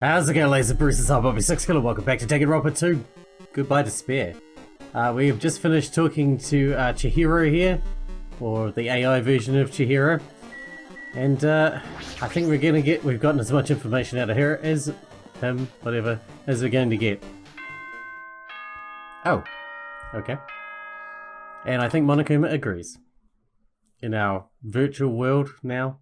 How's it going, ladies and Bruce's I'm Bobby Sixkilla. Welcome back to Danganronpa 2. Goodbye Despair. We have just finished talking to Chihiro here, or the AI version of Chihiro, and I think we've gotten as much information out of her as him, whatever, as we're going to get. Oh, okay. And I think Monokuma agrees. In our virtual world now.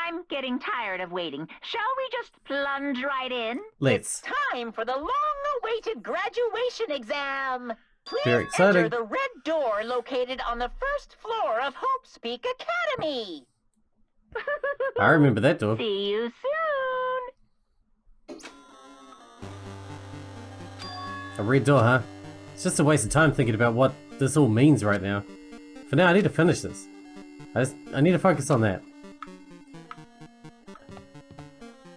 I'm getting tired of waiting. Shall we just plunge right in? Let's. It's time for the long-awaited graduation exam. Please Very exciting. enter the red door located on the first floor of Hopespeak Academy. I remember that door. See you soon. A red door, huh? It's just a waste of time thinking about what this all means right now. For now, I need to finish this. I need to focus on that.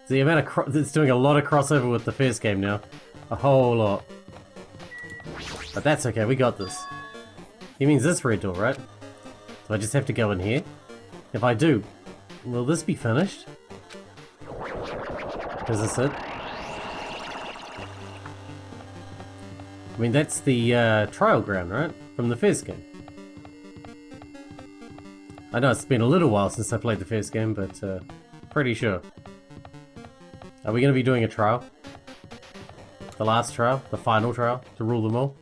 The amount of it's doing a lot of crossover with the first game now. A whole lot. But that's okay, we got this. He means this red door, right? So I just have to go in here? If I do, will this be finished? Is this it? I mean, that's the trial ground, right? From the first game. I know it's been a little while since I played the first game, but pretty sure. Are we going to be doing a trial? The last trial? The final trial? To rule them all?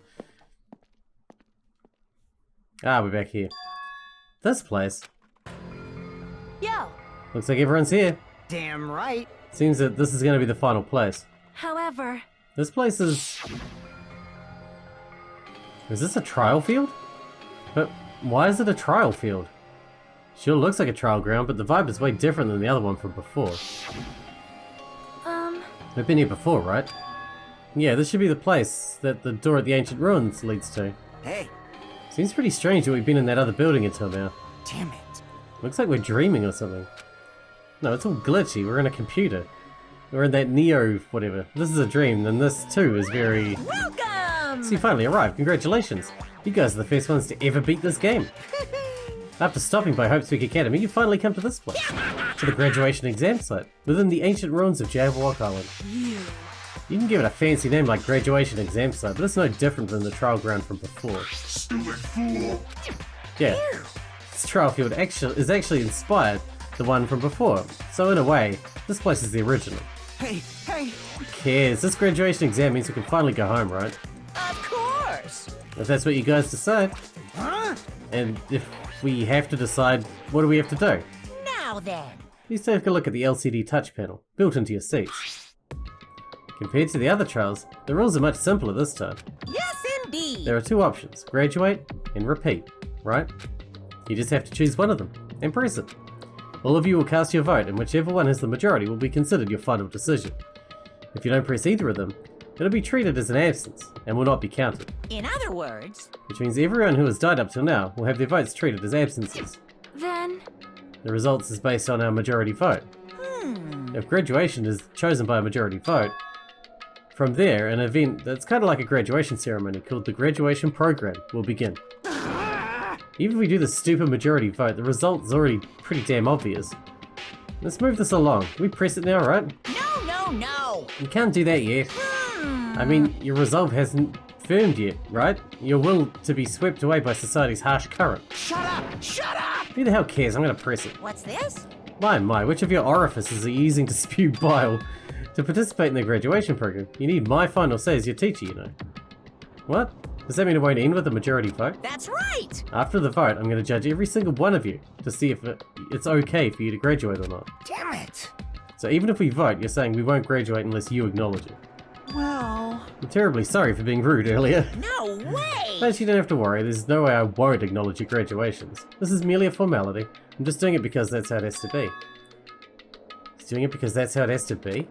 Ah, we're back here. This place. Yo. Looks like everyone's here. Damn right. Seems that this is going to be the final place. However, This place is... Is this a trial field? But why is it a trial field? Sure looks like a trial ground, but the vibe is way different than the other one from before. We've been here before, right? Yeah, this should be the place that the door at the ancient ruins leads to. Hey. Seems pretty strange that we've been in that other building until now. Damn it. Looks like we're dreaming or something. No, it's all glitchy. We're in a computer. We're in that Neo whatever. This is a dream, and this too is very... Welcome! So you finally arrived. Congratulations. You guys are the first ones to ever beat this game. After stopping by Hopespeak Academy, you finally come to this place. To the graduation exam site, within the ancient ruins of Jabberwock Island. You can give it a fancy name like graduation exam site, but it's no different than the trial ground from before. Stupid fool! Yeah, this trial field is actually inspired the one from before, so in a way, this place is the original. Hey, hey! Who cares? This graduation exam means we can finally go home, right? Of course! If that's what you guys decide. Huh? And if we have to decide, what do we have to do? Now then. Please take a look at the LCD touch panel, built into your seats. Compared to the other trials, the rules are much simpler this time. Yes, indeed! There are two options, graduate and repeat, right? You just have to choose one of them, and press it. All of you will cast your vote, and whichever one has the majority will be considered your final decision. If you don't press either of them, it'll be treated as an absence, and will not be counted. In other words... Which means everyone who has died up till now will have their votes treated as absences. Then... The results is based on our majority vote. If graduation is chosen by a majority vote, from there, an event that's kind of like a graduation ceremony called the graduation program will begin. Even if we do the stupid majority vote, the result is already pretty damn obvious. Let's move this along. We press it now, right? No, no, no! You can't do that yet. I mean, your resolve hasn't firmed yet, right? Your will to be swept away by society's harsh current. Shut up! Shut up! Who the hell cares? I'm gonna press it. What's this? My, which of your orifices are you using to spew bile? To participate in the graduation program, you need my final say as your teacher, you know. What? Does that mean it won't end with a majority vote? That's right! After the vote, I'm going to judge every single one of you to see if it's okay for you to graduate or not. Damn it! So even if we vote, you're saying we won't graduate unless you acknowledge it. Well... I'm terribly sorry for being rude earlier. No way! But you don't have to worry, there's no way I won't acknowledge your graduations. This is merely a formality. I'm just doing it because that's how it has to be. He's doing it because that's how it has to be?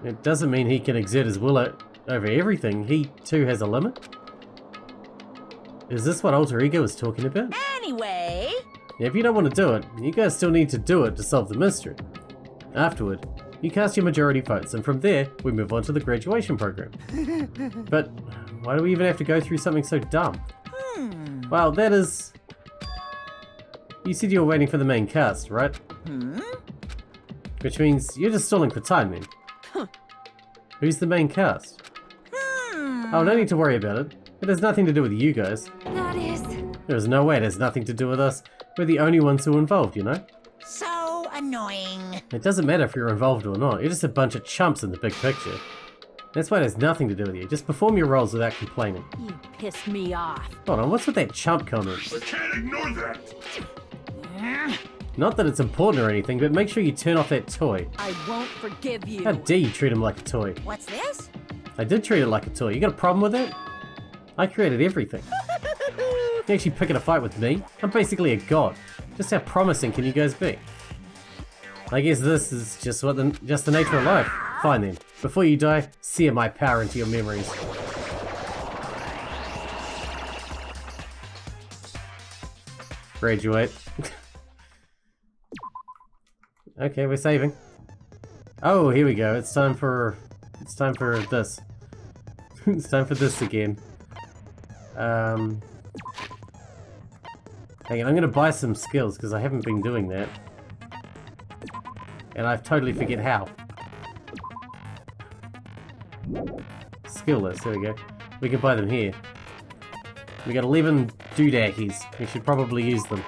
It doesn't mean he can exert his will over everything. He too has a limit? Is this what alter ego is talking about? Anyway... If you don't want to do it, you guys still need to do it to solve the mystery. Afterward, you cast your majority votes, and from there, we move on to the graduation program. But why do we even have to go through something so dumb? Well, that is... You said you were waiting for the main cast, right? Which means you're just stalling for time, then. Who's the main cast? Oh, no need to worry about it. It has nothing to do with you guys. That is... There's no way it has nothing to do with us. We're the only ones who are involved, you know? So annoying. It doesn't matter if you're involved or not. You're just a bunch of chumps in the big picture. That's why it has nothing to do with you. Just perform your roles without complaining. You pissed me off. Hold on, what's with that chump comment? I can't ignore that. Not that it's important or anything, but make sure you turn off that toy. I won't forgive you. How dare you treat him like a toy? What's this? I did treat it like a toy. You got a problem with that? I created everything. You actually picking a fight with me? I'm basically a god. Just how promising can you guys be? I guess this is just the nature of life. Fine then. Before you die, sear my power into your memories. Graduate. Okay, we're saving. Oh, here we go. It's time for this. It's time for this again. Hang on, I'm gonna buy some skills because I haven't been doing that. And I totally forget how. Skill list, there we go. We can buy them here. We got 11 doodackies. We should probably use them.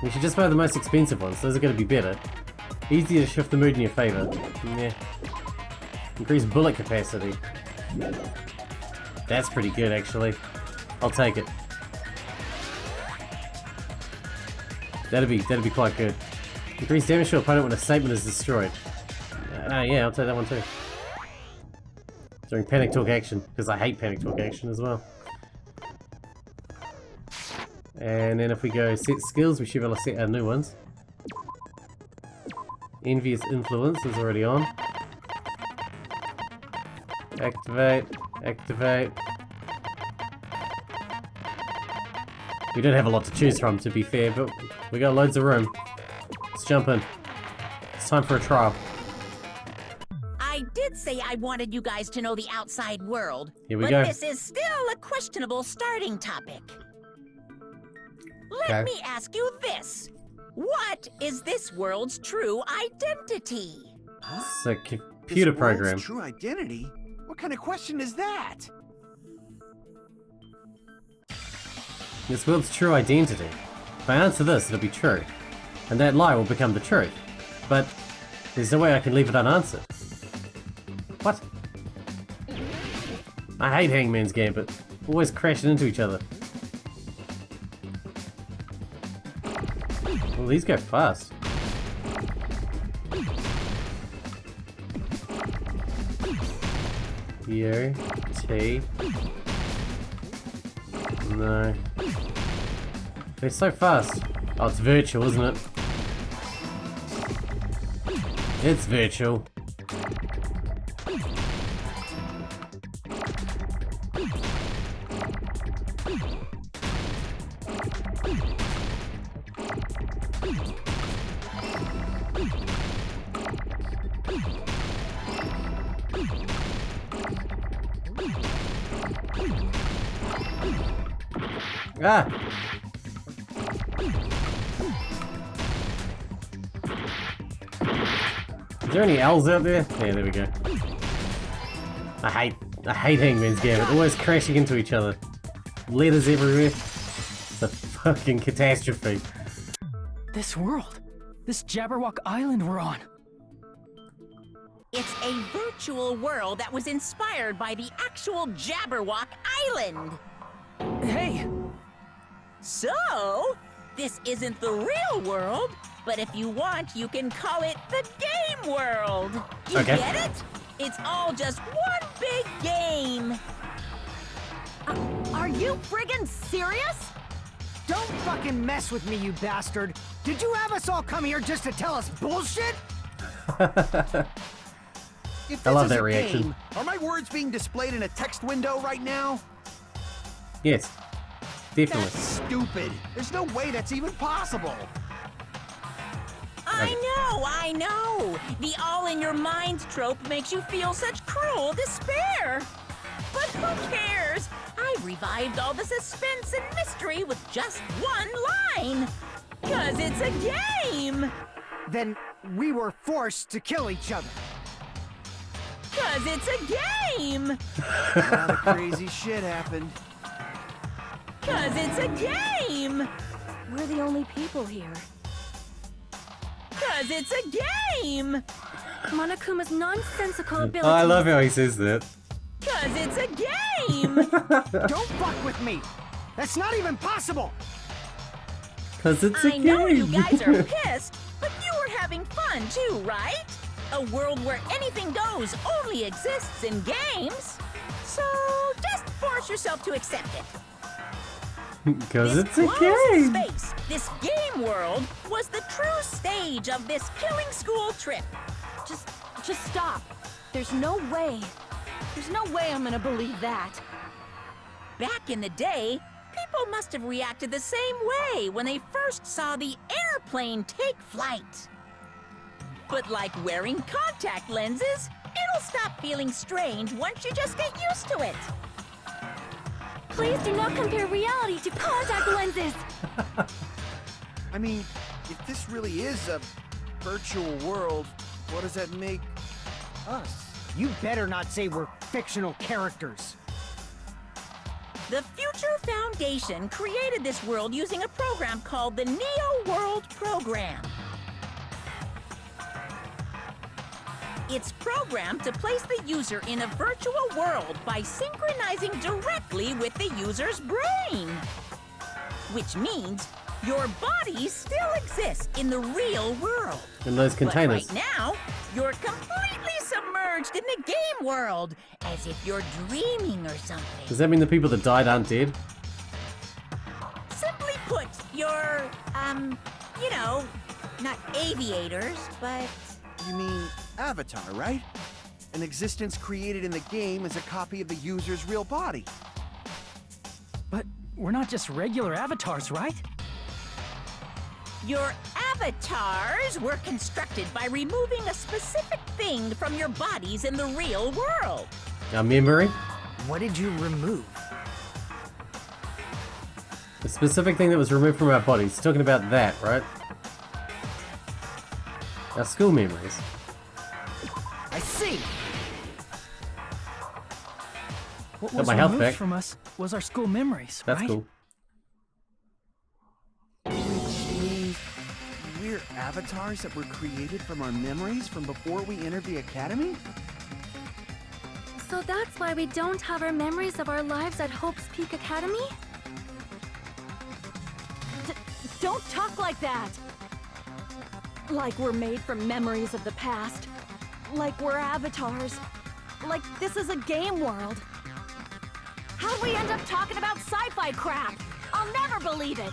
We should just buy the most expensive ones. Those are going to be better. Easier to shift the mood in your favor. Yeah. Increase bullet capacity. That's pretty good, actually. I'll take it. That'd be quite good. Increase damage to opponent when a statement is destroyed. Yeah, I'll take that one too. During panic talk action, because I hate panic talk action as well. And then if we go set skills, we should be able to set our new ones. Envious Influence is already on. Activate, activate. We don't have a lot to choose from, to be fair, but we got loads of room. Let's jump in. It's time for a trial. I did say I wanted you guys to know the outside world. Here we but go. This is still a questionable starting topic. Let Okay. me ask you this. What is this world's true identity? It's a computer This world's program. True identity? What kind of question is that? This world's true identity. If I answer this, it'll be true. And that lie will become the truth. But there's no way I can leave it unanswered. What? I hate Hangman's Gambit. Always crashing into each other. Well, these go fast. U, T. No. They're so fast. Oh, it's virtual, isn't it? It's virtual. Ah! Is there any L's out there? Yeah, there we go. I hate Hangman's Gambit. Always crashing into each other. Letters everywhere. It's a fucking catastrophe. This world. This Jabberwock Island we're on. It's a virtual world that was inspired by the actual Jabberwock Island. Hey! So, this isn't the real world, but if you want, you can call it the game world. You Okay. get it? It's all just one big game. Are you friggin' serious? Don't fucking mess with me, you bastard! Did you have us all come here just to tell us bullshit? If I love this is that a reaction. game, are my words being displayed in a text window right now? Yes. Definitely. That's stupid. There's no way that's even possible. I know. The all-in-your-minds trope makes you feel such cruel despair. But who cares? I revived all the suspense and mystery with just one line. 'Cause it's a game! Then we were forced to kill each other. 'Cause it's a game! A lot of crazy shit happened. 'Cause it's a game! We're the only people here. 'Cause it's a game! Monokuma's nonsensical ability. Oh, I love how he says that. 'Cause it's a game! Don't fuck with me! That's not even possible! Cause it's a I know you game. guys are pissed, but you were having fun too, right? A world where anything goes only exists in games. So just force yourself to accept it. Cause This it's a closed game. space, this game world, was the true stage of this killing school trip. Just stop. There's no way. There's no way I'm gonna believe that. Back in the day, people must have reacted the same way when they first saw the airplane take flight. But like wearing contact lenses, it'll stop feeling strange once you just get used to it. Please do not compare reality to contact lenses. I mean, if this really is a virtual world, what does that make us? You better not say we're fictional characters. The Future Foundation created this world using a program called the Neo World Program. It's programmed to place the user in a virtual world by synchronizing directly with the user's brain. Which means your body still exists in the real world. In those containers. But right now, you're completely submerged in the game world, as if you're dreaming or something. Does that mean the people that died aren't dead? Simply put, you're, you know, not aviators, but... You mean Avatar, right? An existence created in the game as a copy of the user's real body. But we're not just regular avatars, right? Your avatars were constructed by removing a specific thing from your bodies in the real world. Our memory? What did you remove? The specific thing that was removed from our bodies. Talking about that, right? Our school memories. I see. What Got was my health removed back. from us was our school memories, That's right? cool. Which means we're avatars that were created from our memories from before we entered the academy? So that's why we don't have our memories of our lives at Hope's Peak Academy? Don't talk like that! Like we're made from memories of the past. Like we're avatars. Like this is a game world. How'd we end up talking about sci-fi crap? I'll never believe it!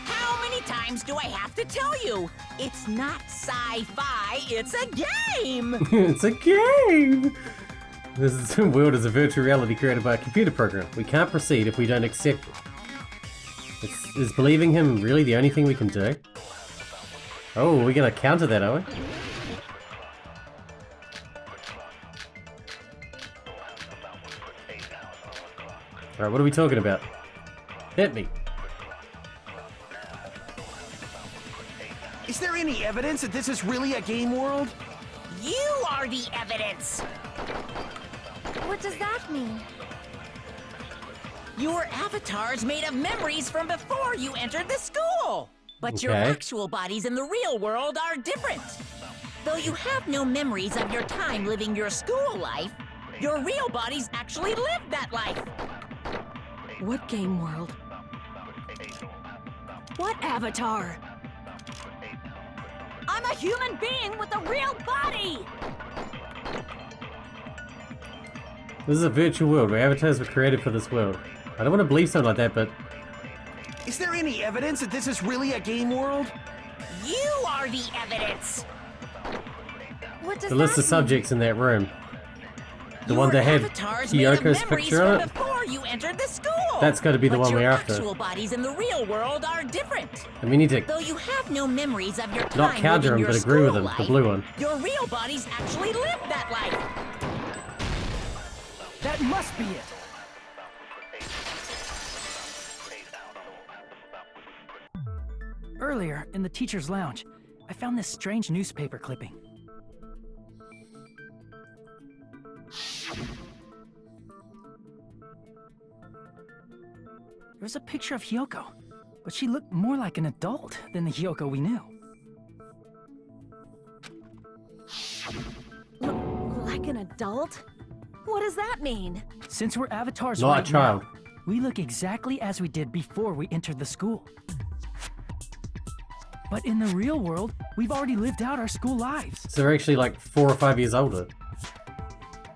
How many times do I have to tell you? It's not sci-fi, it's a game! It's a game! This world is a virtual reality created by a computer program. We can't proceed if we don't accept it. Is believing him really the only thing we can do? Oh, we're gonna counter that, are we? Alright, what are we talking about? Hit me. Is there any evidence that this is really a game world? You are the evidence! What does that mean? Your avatar's made of memories from before you entered the school! But your Okay. actual bodies in the real world are different. Though you have no memories of your time living your school life, your real bodies actually lived that life. What game world? What avatar? I'm a human being with a real body! This is a virtual world where avatars were created for this world. I don't want to believe something like that, but Is there any evidence that this is really a game world? You are the evidence! What does the list that of subjects in that room. The Your one that had avatars made of Kyoko's memories picture on from it. before you entered the school. That's got to be the But one your we're after. actual bodies in the real world are different. And we need to Though you have no memories of your time not counter living him, your but agree with school him. life, The blue one. Your real bodies actually lived that life. That must be it. Earlier, in the teacher's lounge, I found this strange newspaper clipping. There was a picture of Hyoko, but she looked more like an adult than the Hyoko we knew. Like an adult? What does that mean? Since we're avatars Not a right child. now, we look exactly as we did before we entered the school. But in the real world, we've already lived out our school lives. So they're actually like 4 or 5 years older.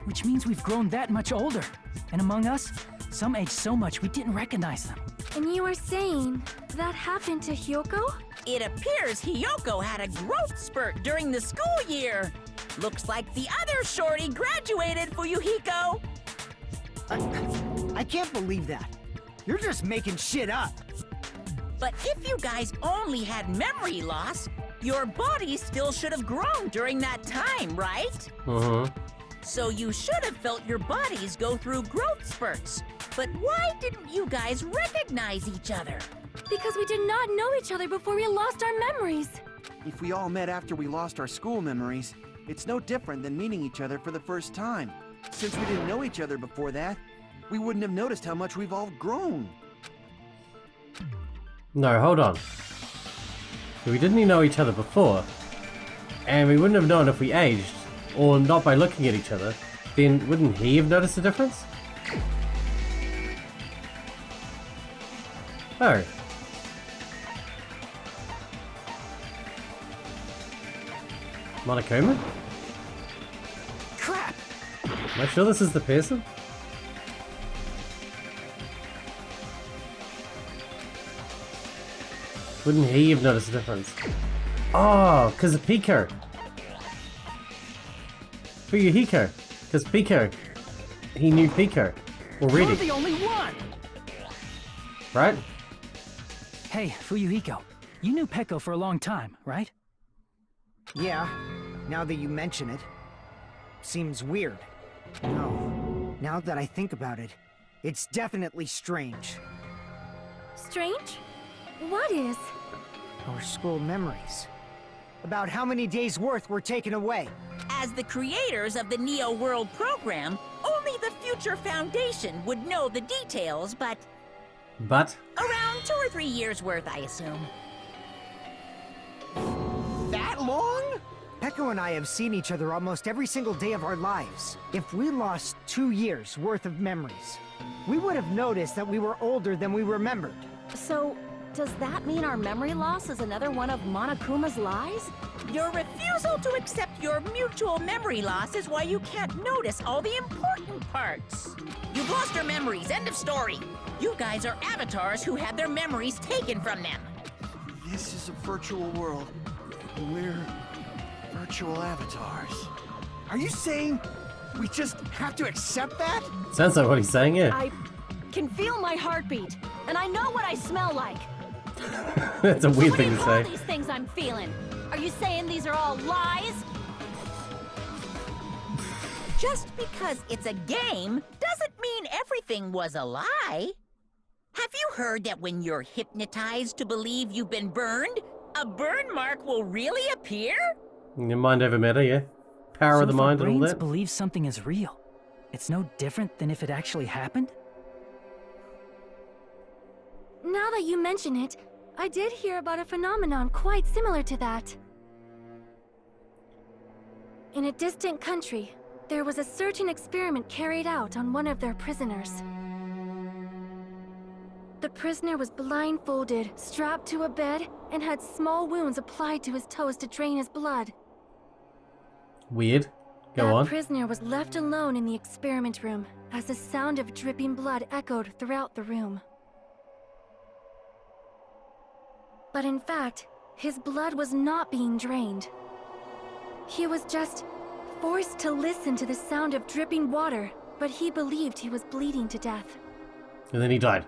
Which means we've grown that much older. And among us, some age so much we didn't recognize them. And you are saying that happened to Hyoko? It appears Hyoko had a growth spurt during the school year. Looks like the other shorty graduated, Fuyuhiko. I can't believe that. You're just making shit up. But if you guys only had memory loss, your body still should have grown during that time, right? So you should have felt your bodies go through growth spurts. But why didn't you guys recognize each other? Because we did not know each other before we lost our memories. If we all met after we lost our school memories, it's no different than meeting each other for the first time. Since we didn't know each other before that, we wouldn't have noticed how much we've all grown. No, hold on. We didn't even know each other before, and we wouldn't have known if we aged, or not by looking at each other. Then wouldn't he have noticed the difference? Oh. Monokuma? Crap! Am I sure this is the person? Wouldn't he have noticed the difference? Oh, because of Pico. Fuyuhiko. Because Pico. He knew Pico already. You're the only one! Right? Hey, Fuyuhiko, you knew Peko for a long time, right? Yeah, now that you mention it. Seems weird. No, now that I think about it, it's definitely strange. Strange? What is? Our school memories. About how many days' worth were taken away. As the creators of the Neo World program, only the Future Foundation would know the details, but But? around 2 or 3 years worth, I assume. That long? Peko and I have seen each other almost every single day of our lives. If we lost 2 years' worth of memories, we would have noticed that we were older than we remembered. So, does that mean our memory loss is another one of Monokuma's lies? Your refusal to accept your mutual memory loss is why you can't notice all the important parts. You've lost your memories, end of story. You guys are avatars who had their memories taken from them. This is a virtual world. We're virtual avatars. Are you saying we just have to accept that? Sounds like what he's saying, yeah. I can feel my heartbeat, and I know what I smell like. That's a weird What do thing you to call say. these things I'm feeling? Are you saying these are all lies? Just because it's a game doesn't mean everything was a lie. Have you heard that when you're hypnotized to believe you've been burned, a burn mark will really appear? Your mind over matter, yeah. Power of the So if our mind and all brains that. believe something is real, it's no different than if it actually happened? Now that you mention it, I did hear about a phenomenon quite similar to that. In a distant country, there was a certain experiment carried out on one of their prisoners. The prisoner was blindfolded, strapped to a bed, and had small wounds applied to his toes to drain his blood. Weird. Go That on. prisoner was left alone in the experiment room as the sound of dripping blood echoed throughout the room. But in fact, his blood was not being drained. He was just forced to listen to the sound of dripping water, but he believed he was bleeding to death. And then he died.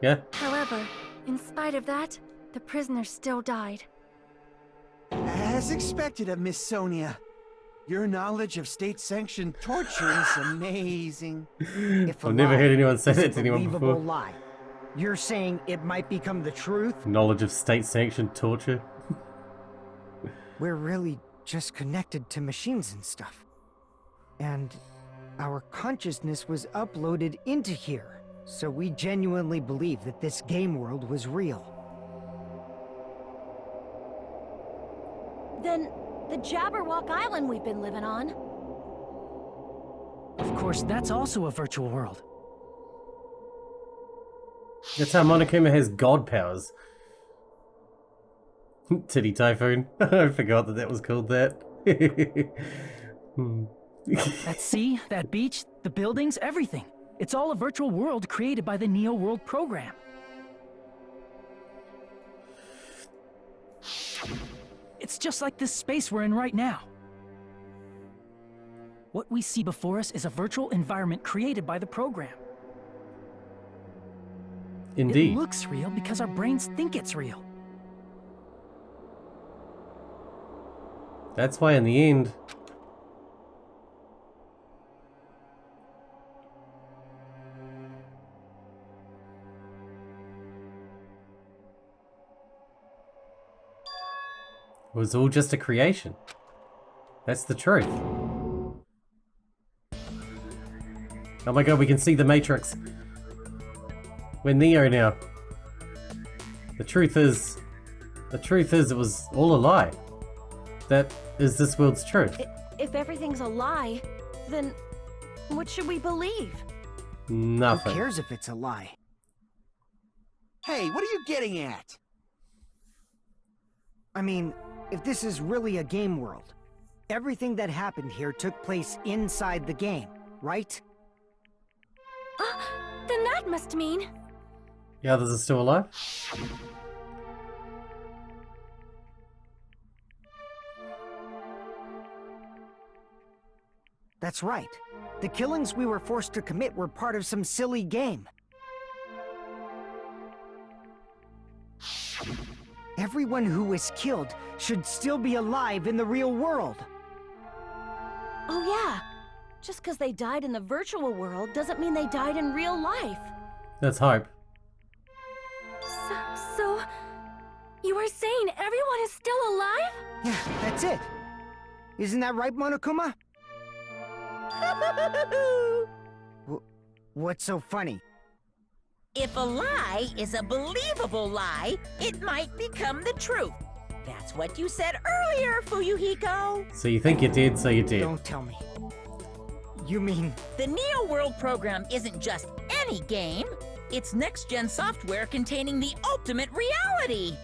Yeah? However, in spite of that, the prisoner still died. As expected of Miss Sonia. Your knowledge of state-sanctioned torture is amazing. If a I've never lie heard anyone say is a that to anyone believable before. lie, You're saying it might become the truth? Knowledge of state-sanctioned torture. We're really just connected to machines and stuff. And our consciousness was uploaded into here. So we genuinely believe that this game world was real. Then the Jabberwock Island we've been living on. Of course, that's also a virtual world. That's how Monokuma has god powers. Titty Typhoon. I forgot that was called that. That sea, that beach, the buildings, everything. It's all a virtual world created by the Neo World program. It's just like this space we're in right now. What we see before us is a virtual environment created by the program. Indeed. It looks real because our brains think it's real. That's why in the end... it was all just a creation. That's the truth. Oh my god, we can see the Matrix. We're Neo now. The truth is it was all a lie. That is this world's truth. If everything's a lie, then what should we believe? Nothing. Who cares if it's a lie? Hey, what are you getting at? I mean, if this is really a game world, everything that happened here took place inside the game, right? Then that must mean... The others are still alive? That's right. The killings we were forced to commit were part of some silly game. Everyone who was killed should still be alive in the real world. Oh yeah. Just because they died in the virtual world doesn't mean they died in real life. Let's hope. So... you are saying everyone is still alive? Yeah, that's it. Isn't that right, Monokuma? What's so funny? If a lie is a believable lie, it might become the truth. That's what you said earlier, Fuyuhiko. So you think you're dead, so you're dead. Don't tell me. You mean... The Neo World program isn't just any game. It's next-gen software containing the ultimate reality.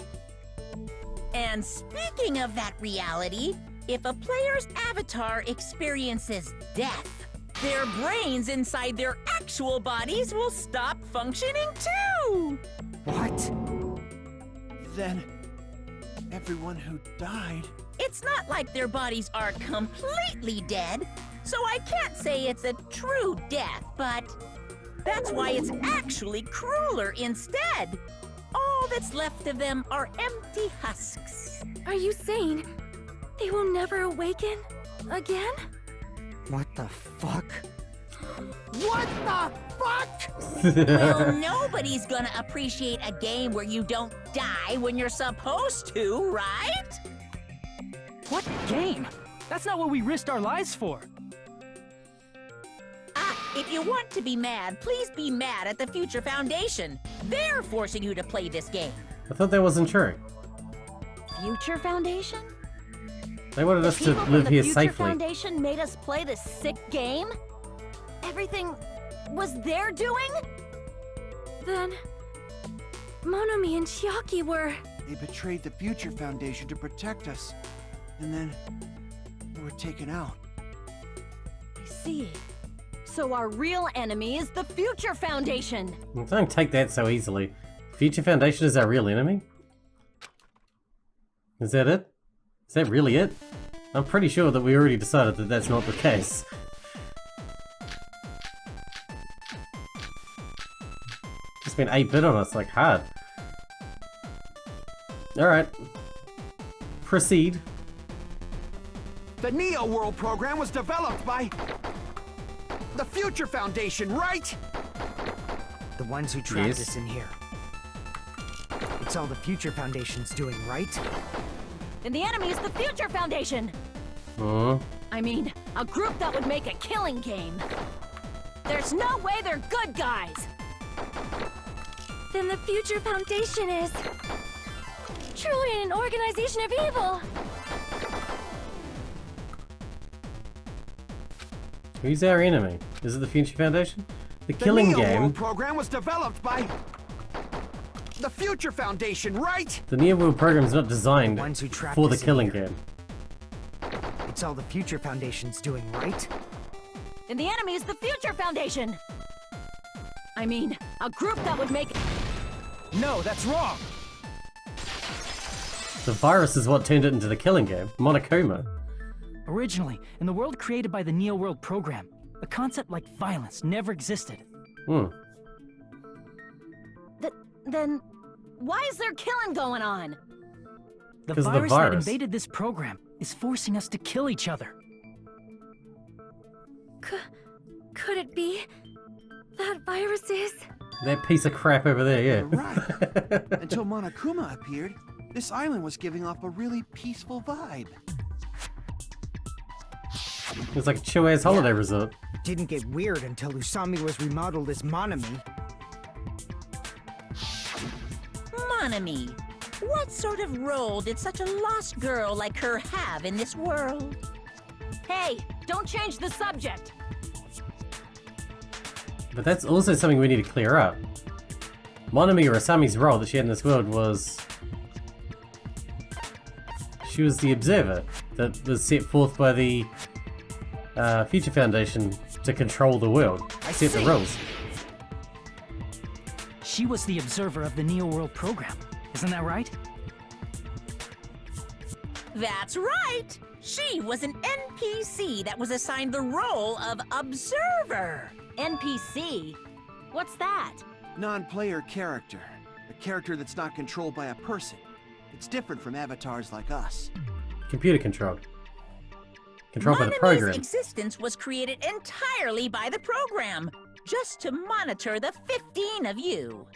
And speaking of that reality, if a player's avatar experiences death, their brains inside their actual bodies will stop functioning too! What? Then, everyone who died... It's not like their bodies are completely dead, so I can't say it's a true death, but that's why it's actually crueler instead. All that's left of them are empty husks. Are you saying they will never awaken again? What the fuck? What the fuck? Well, nobody's gonna appreciate a game where you don't die when you're supposed to, right? What game? That's not what we risked our lives for. If you want to be mad, please be mad at the Future Foundation. They're forcing you to play this game. I thought that wasn't true. Future Foundation? They wanted us to live here Future safely. Foundation made us play this sick game? Everything was their doing? Then... Monomi and Chiaki were... They betrayed the Future Foundation to protect us. And then... they were taken out. I see. So our real enemy is the Future Foundation! Don't take that so easily. Future Foundation is our real enemy? Is that it? Is that really it? I'm pretty sure that we already decided that that's not the case. Just been 8-bit on us, like, hard. Alright. Proceed. The Neo World program was developed by... the Future Foundation, right? The ones who trapped Yes. us in here. It's all the Future Foundation's doing, right? And the enemy is the Future Foundation! I mean, a group that would make a killing game. There's no way they're good guys! Then the Future Foundation is truly an organization of evil! Who's our enemy? Is it the Future Foundation? The killing Neo game. World program was developed by the Future Foundation, right? The Near World program is not designed The ones who trapped for the us in killing here. game. It's all the Future Foundation's doing, right? And the enemy is the Future Foundation! I mean, a group that would make... No, that's wrong! The virus is what turned it into the killing game. Monokuma. Originally, in the world created by the Neo World program, a concept like violence never existed. Then, why is there killing going on? The 'Cause of the virus that virus. invaded this program is forcing us to kill each other. Could it be that virus is? That piece of crap over there, yeah. You're right. Until Monokuma appeared, this island was giving off a really peaceful vibe. It's like a chill-ass holiday resort. Didn't get weird until Usami was remodeled as Monami. Monami, what sort of role did such a lost girl like her have in this world? Hey, don't change the subject! But that's also something we need to clear up. Monami or Asami's role that she had in this world was... She was the observer that was set forth by the Future Foundation to control the world, set the rules. She was the observer of the Neo World program. Isn't that right? That's right! She was an NPC that was assigned the role of observer. NPC? What's that? Non-player character. A character that's not controlled by a person. It's different from avatars like us. Computer controlled. Controlled by the Monami's program. existence was created entirely by the program, just to monitor the 15 of you.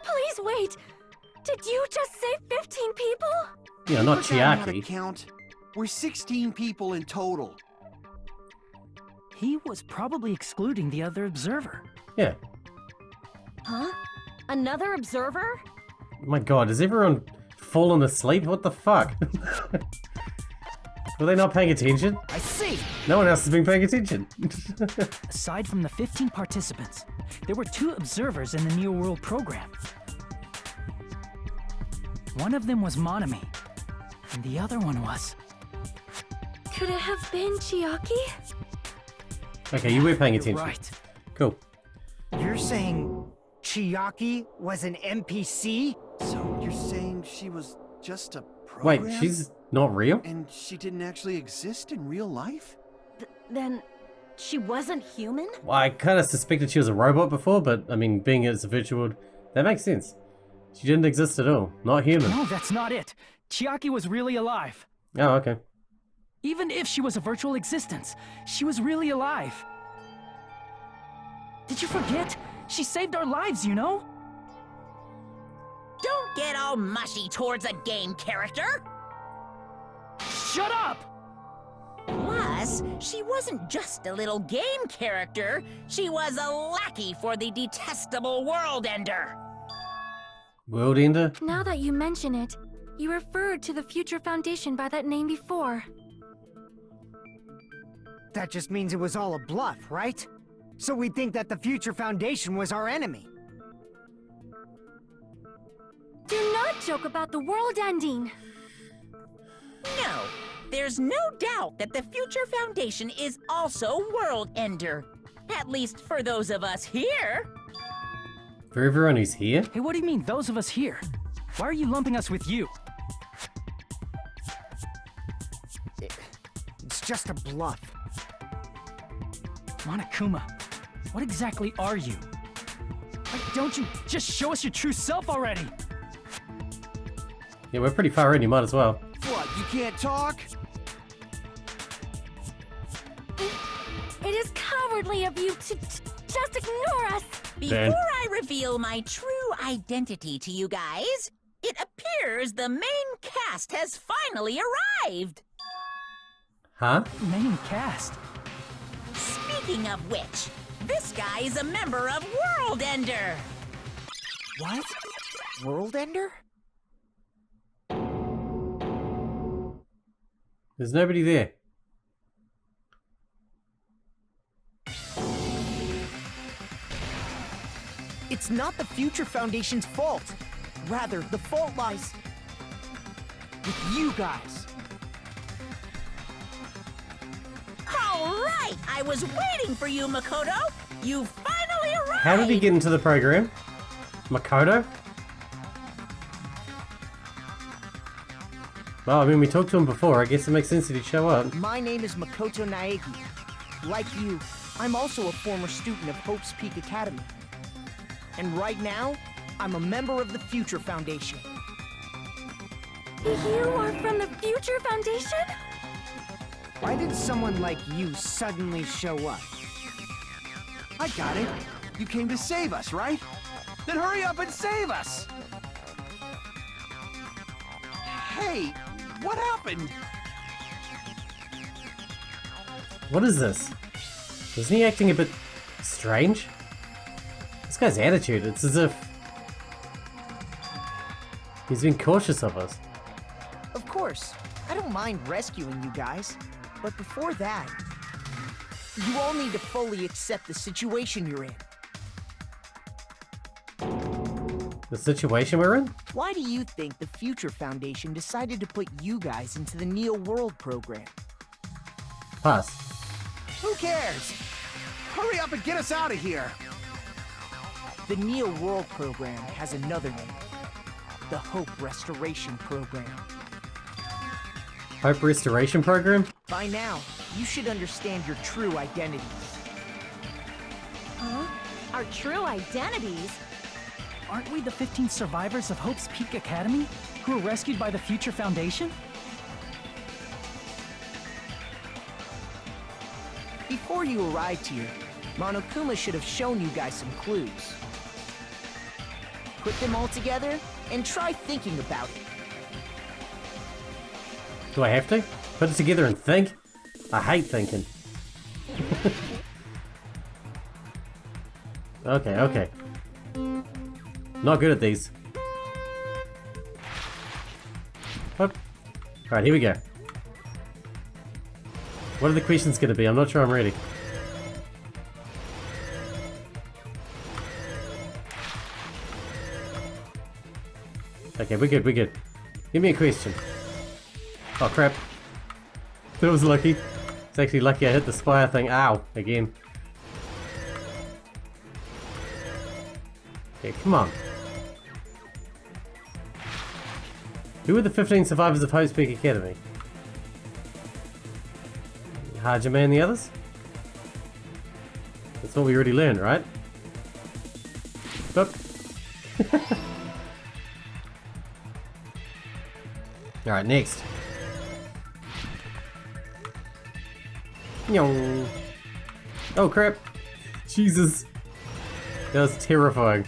Please wait! Did you just say 15 people? Yeah, not Forgot how to Chiaki. count. We're 16 people in total. He was probably excluding the other observer. Yeah. Huh? Another observer? Oh my god, is everyone fallen asleep? What the fuck? Were they not paying attention? I see! No one else has been paying attention. Aside from the 15 participants, there were 2 observers in the Neo World program. One of them was Monami, and the other one was... Could it have been Chiaki? Okay, you were paying You're attention. right. Cool. You're saying Chiaki was an NPC? So you're saying she was just a Wait, program? she's not real? And she didn't actually exist in real life? Then, she wasn't human? Well, I kind of suspected she was a robot before, but I mean, being as a virtual world, that makes sense. She didn't exist at all. Not human. No, that's not it. Chiaki was really alive. Oh, okay. Even if she was a virtual existence, she was really alive. Did you forget? She saved our lives, you know? Don't get all mushy towards a game character! Shut up! Plus, she wasn't just a little game character, she was a lackey for the detestable World Ender. World Ender? Now that you mention it, you referred to the Future Foundation by that name before. That just means it was all a bluff, right? So we think that the Future Foundation was our enemy. Do not joke about the world ending! No, there's no doubt that the Future Foundation is also World Ender. At least for those of us here. For everyone who's here? Hey, what do you mean, those of us here? Why are you lumping us with you? It's just a bluff. Monokuma, what exactly are you? Why don't you just show us your true self already? Yeah, we're pretty far in, you might as well. What, you can't talk? It is cowardly of you to just ignore us! Before Ben. I reveal my true identity to you guys, it appears the main cast has finally arrived. Huh? Main cast. Speaking of which, this guy is a member of World Ender. What? World Ender? There's nobody there. It's not the Future Foundation's fault. Rather, the fault lies with you guys. All right, I was waiting for you, Makoto. You finally arrived. How did he get into the program? Makoto? Well, I mean, we talked to him before. I guess it makes sense that he'd show up. My name is Makoto Naegi. Like you, I'm also a former student of Hope's Peak Academy. And right now, I'm a member of the Future Foundation. You are from the Future Foundation? Why did someone like you suddenly show up? I got it. You came to save us, right? Then hurry up and save us! Hey, what happened? What is this? Isn't he acting a bit strange? This guy's attitude, it's as if he's being cautious of us. Of course, I don't mind rescuing you guys. But before that, you all need to fully accept the situation you're in. The situation we're in? Why do you think the Future Foundation decided to put you guys into the Neo World program? Pass. Who cares? Hurry up and get us out of here! The Neo World program has another name. The Hope Restoration Program. Hope Restoration Program? By now, you should understand your true identities. Huh? Our true identities? Aren't we the 15 survivors of Hope's Peak Academy who were rescued by the Future Foundation? Before you arrived here, Monokuma should have shown you guys some clues. Put them all together and try thinking about it. Do I have to? Put it together and think? I hate thinking. Okay. Not good at these. Alright, here we go. What are the questions gonna be? I'm not sure I'm ready. Okay, we're good. Give me a question. Oh crap. That was lucky. It's actually lucky I hit the spire thing. Ow! Again. Okay, come on. Who are the 15 survivors of Hope's Peak Academy? Hajime and the others? That's what we already learned, right? Boop. Alright, next. Nyong. Oh crap. Jesus. That was terrifying.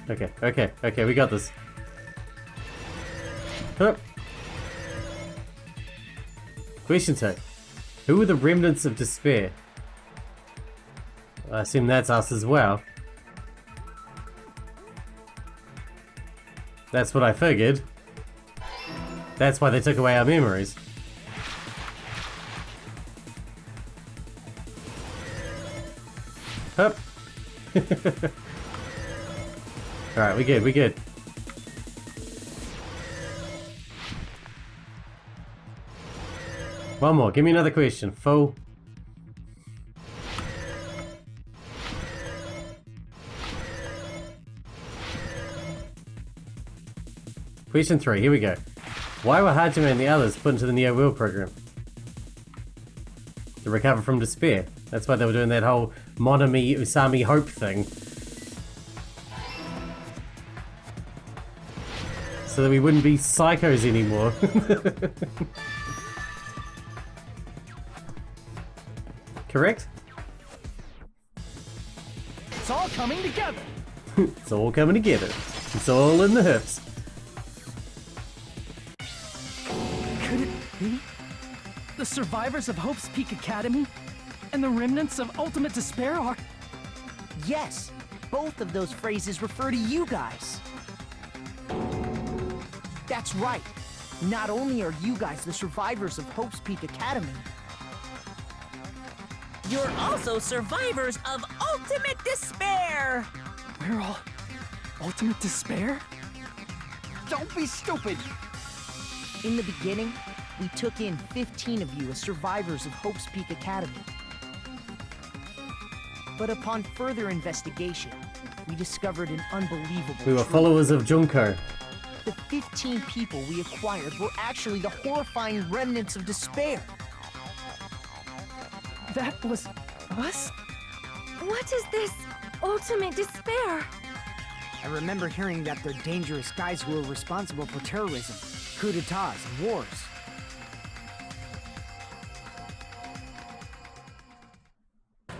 Okay, we got this. Hup. Question 2. Who are the remnants of despair? I assume that's us as well. That's what I figured. That's why they took away our memories. Hup. Alright, we good. One more, give me another question, fool. Question 3, here we go. Why were Hajime and the others put into the Neo World program? To recover from despair. That's why they were doing that whole Monami Usami Hope thing. So that we wouldn't be psychos anymore. Correct? It's all coming together. It's all coming together. It's all in the hips. Could it be? The survivors of Hope's Peak Academy and the remnants of Ultimate Despair are... Yes, both of those phrases refer to you guys. That's right. Not only are you guys the survivors of Hope's Peak Academy, You're also survivors of Ultimate Despair! We're all Ultimate Despair? don't be stupid! In the beginning, we took in 15 of you as survivors of Hope's Peak Academy. But upon further investigation, we discovered an unbelievable We were truth. followers of Junko. The 15 people we acquired were actually the horrifying remnants of despair. That was us? What is this ultimate despair? I remember hearing that they're dangerous guys who are responsible for terrorism, coups d'etats, and wars.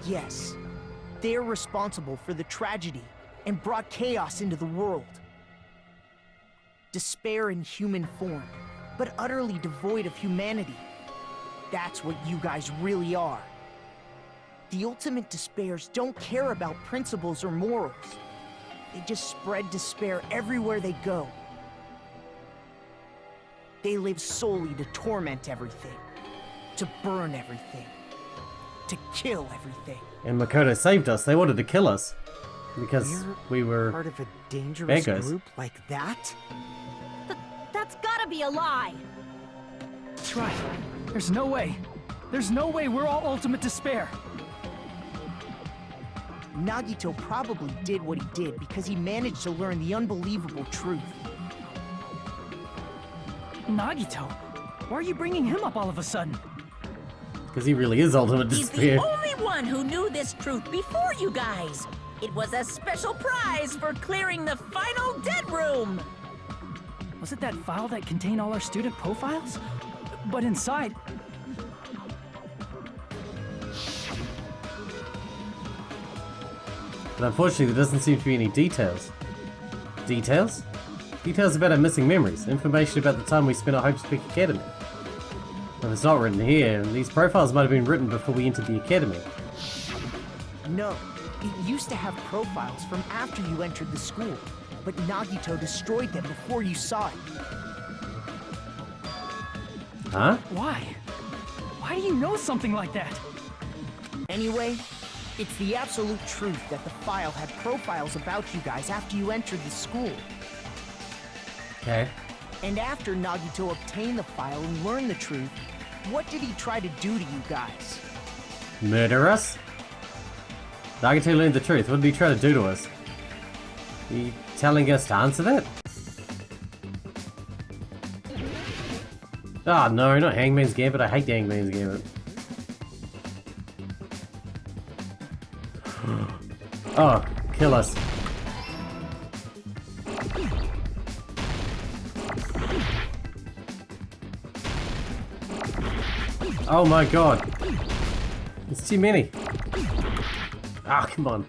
Yes, they're responsible for the tragedy and brought chaos into the world. Despair in human form, but utterly devoid of humanity. That's what you guys really are. The ultimate despairs don't care about principles or morals. They just spread despair everywhere they go. They live solely to torment everything, to burn everything, to kill everything. And Makoto saved us. They wanted to kill us. Because we were Part of a dangerous bad guys. group like that? That's gotta be a lie. That's right. There's no way. There's no way we're all Ultimate Despair. Nagito probably did what he did because he managed to learn the unbelievable truth. Nagito? Why are you bringing him up all of a sudden? Because he really is Ultimate He's Despair. the only one who knew this truth before you guys. It was a special prize for clearing the final dead room. Was it that file that contained all our student profiles? But inside... But unfortunately, there doesn't seem to be any details. Details? Details about our missing memories. Information about the time we spent at Hope's Peak Academy. If it's not written here, these profiles might have been written before we entered the academy. No, it used to have profiles from after you entered the school, but Nagito destroyed them before you saw it. Huh? Why? Why do you know something like that? Anyway, it's the absolute truth that the file had profiles about you guys after you entered the school. Okay. And after Nagito obtained the file and learned the truth, what did he try to do to you guys? Murder us? Nagito learned the truth. What did he try to do to us? Are you telling us to answer that? Ah, no, not Hangman's Gambit. I hate Hangman's Gambit. Oh, kill us. Oh my god. It's too many. Ah, come on.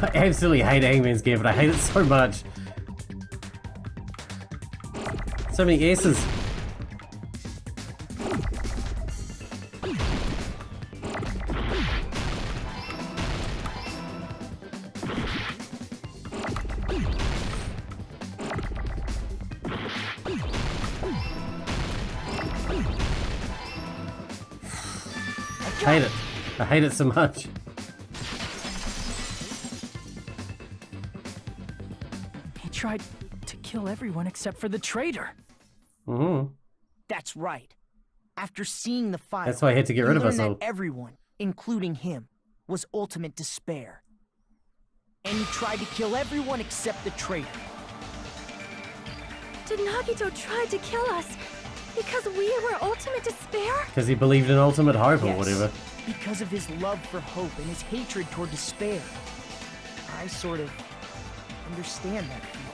I absolutely hate Hangman's Gambit. I hate it so much. So many S's. I hate it. I hate it so much. He tried to kill everyone except for the traitor. Mm-hmm. That's right. After seeing the file, That's why I had to get rid of you learned us all. that everyone, including him, was ultimate despair. And he tried to kill everyone except the traitor. Did Nagito try to kill us because we were ultimate despair? Because he believed in ultimate hope or Yes, whatever. because of his love for hope and his hatred toward despair. I sort of understand that feeling.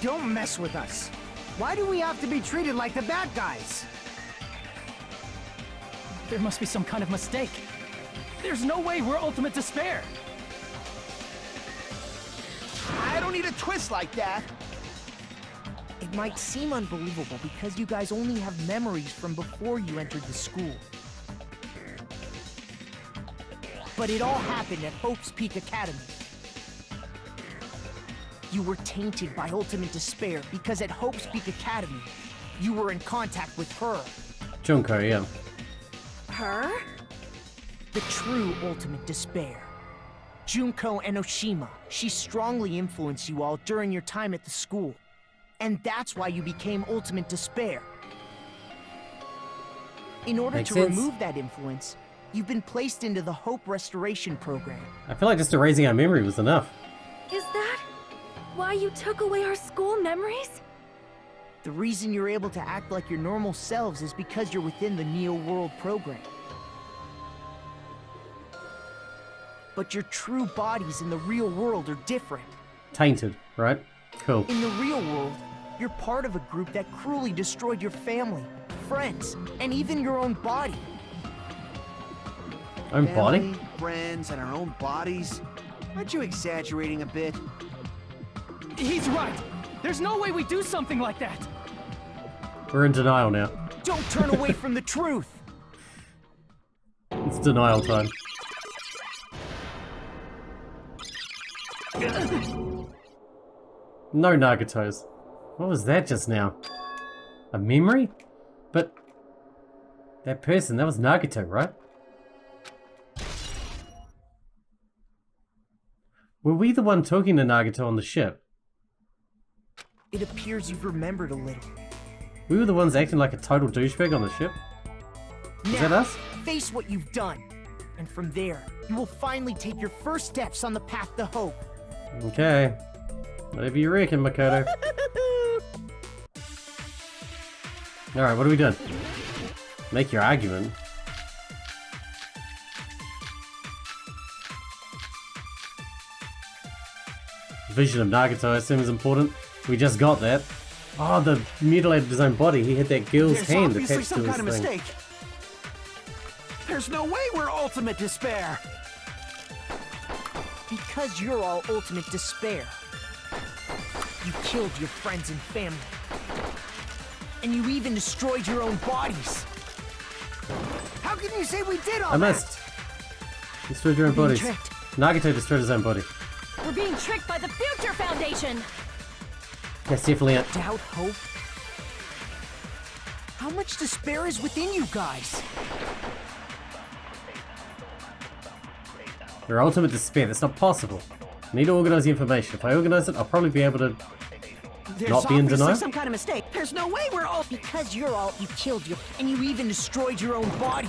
Don't mess with us. Why do we have to be treated like the bad guys? There must be some kind of mistake. There's no way we're ultimate despair. I don't need a twist like that. It might seem unbelievable because you guys only have memories from before you entered the school. But it all happened at Hope's Peak Academy. You were tainted by ultimate despair because at Hope's Peak Academy, you were in contact with her. Junko, yeah. Her? The true ultimate despair. Junko Enoshima. She strongly influenced you all during your time at the school. And that's why you became ultimate despair. In order Makes to sense. remove that influence, you've been placed into the Hope Restoration Program. I feel like just erasing our memory was enough. Is that why you took away our school memories? The reason you're able to act like your normal selves is because you're within the Neo World program. But your true bodies in the real world are different. Tainted, right? Cool. In the real world, you're part of a group that cruelly destroyed your family, friends, and even your own body. Own body? Family, friends, and our own bodies. Aren't you exaggerating a bit? He's right. There's no way we do something like that. We're in denial now. Don't turn away from the truth. It's denial time. No Nagatos. What was that just now? A memory? But that person, that was Nagato, right? Were we the one talking to Nagato on the ship? It appears you've remembered a little. We were the ones acting like a total douchebag on the ship? Is that us? Face what you've done. And from there, you will finally take your first steps on the path to hope. Okay. Whatever you reckon, Makoto. Alright, what are we doing? Make your argument. Vision of Nagato, I assume, is important. We just got that. Oh, the mutilated his own body. He had that girl's There's hand obviously attached to some his kind of thing. mistake. There's no way we're ultimate despair. Because you're all ultimate despair. You killed your friends and family. And you even destroyed your own bodies. How can you say we did all I that? must. Destroyed your own Being bodies. tricked. Nagato destroyed his own body. We're being tricked by the Future Foundation! That's definitely it. Doubt hope? How much despair is within you guys? We're ultimate despair. That's not possible. I need to organize the information. If I organize it, I'll probably be able to There's not be in obviously denial. some kind of mistake. There's no way we're all. Because you're all, you killed your, and you even destroyed your own body.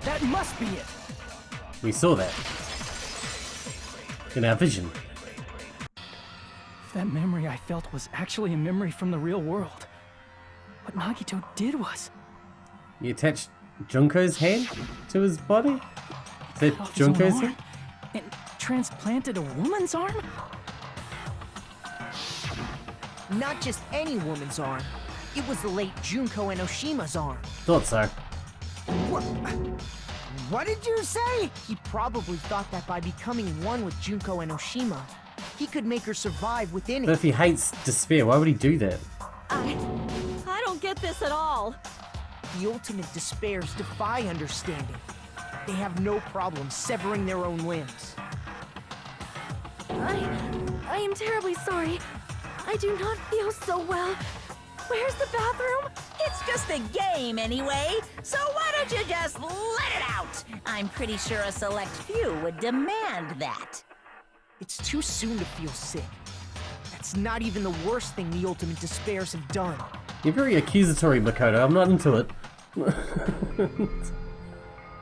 That must be it. We saw that. In our vision. If that memory I felt was actually a memory from the real world, what Nagito did was... You attached Junko's hand to his body? Is that off his own Junko's arm hand? and transplanted a woman's arm? Not just any woman's arm. It was the late Junko Enoshima's arm. Thought so. What did you say? He probably thought that by becoming one with Junko Enoshima, he could make her survive within But it. if he hates despair, why would he do that? I don't get this at all. The ultimate despairs defy understanding. They have no problem severing their own limbs. I am terribly sorry. I do not feel so well. Where's the bathroom? It's just a game anyway, so why don't you just let it out? I'm pretty sure a select few would demand that. It's too soon to feel sick. That's not even the worst thing the ultimate despairs have done. You're very accusatory, Makoto. I'm not into it.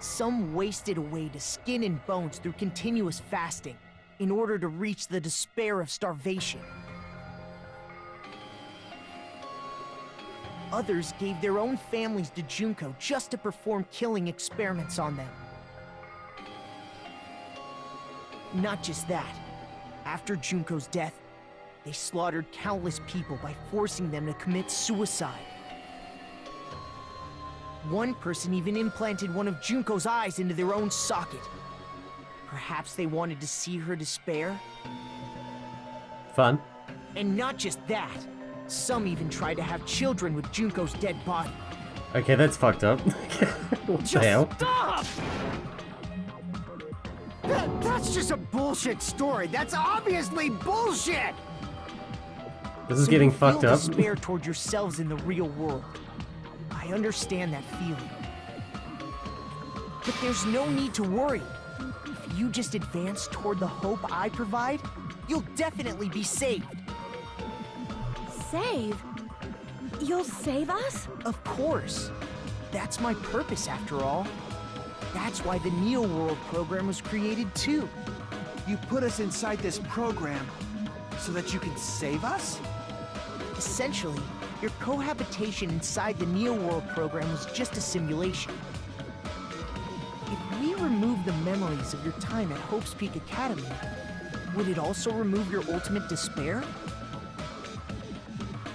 Some wasted away to skin and bones through continuous fasting in order to reach the despair of starvation. Others gave their own families to Junko just to perform killing experiments on them. Not just that. After Junko's death, they slaughtered countless people by forcing them to commit suicide. One person even implanted one of Junko's eyes into their own socket. Perhaps they wanted to see her despair? Fun. And not just that. Some even tried to have children with Junko's dead body. Okay, that's fucked up. What the hell? Stop! That's just a bullshit story. That's obviously bullshit! This is getting you fucked feel up. despair toward yourselves in the real world. I understand that feeling. But there's no need to worry. If you just advance toward the hope I provide, you'll definitely be saved. Save? You'll save us? Of course. That's my purpose, after all. That's why the Neo World program was created, too. You put us inside this program so that you can save us? Essentially, your cohabitation inside the Neo World program was just a simulation. If we remove the memories of your time at Hope's Peak Academy, would it also remove your ultimate despair?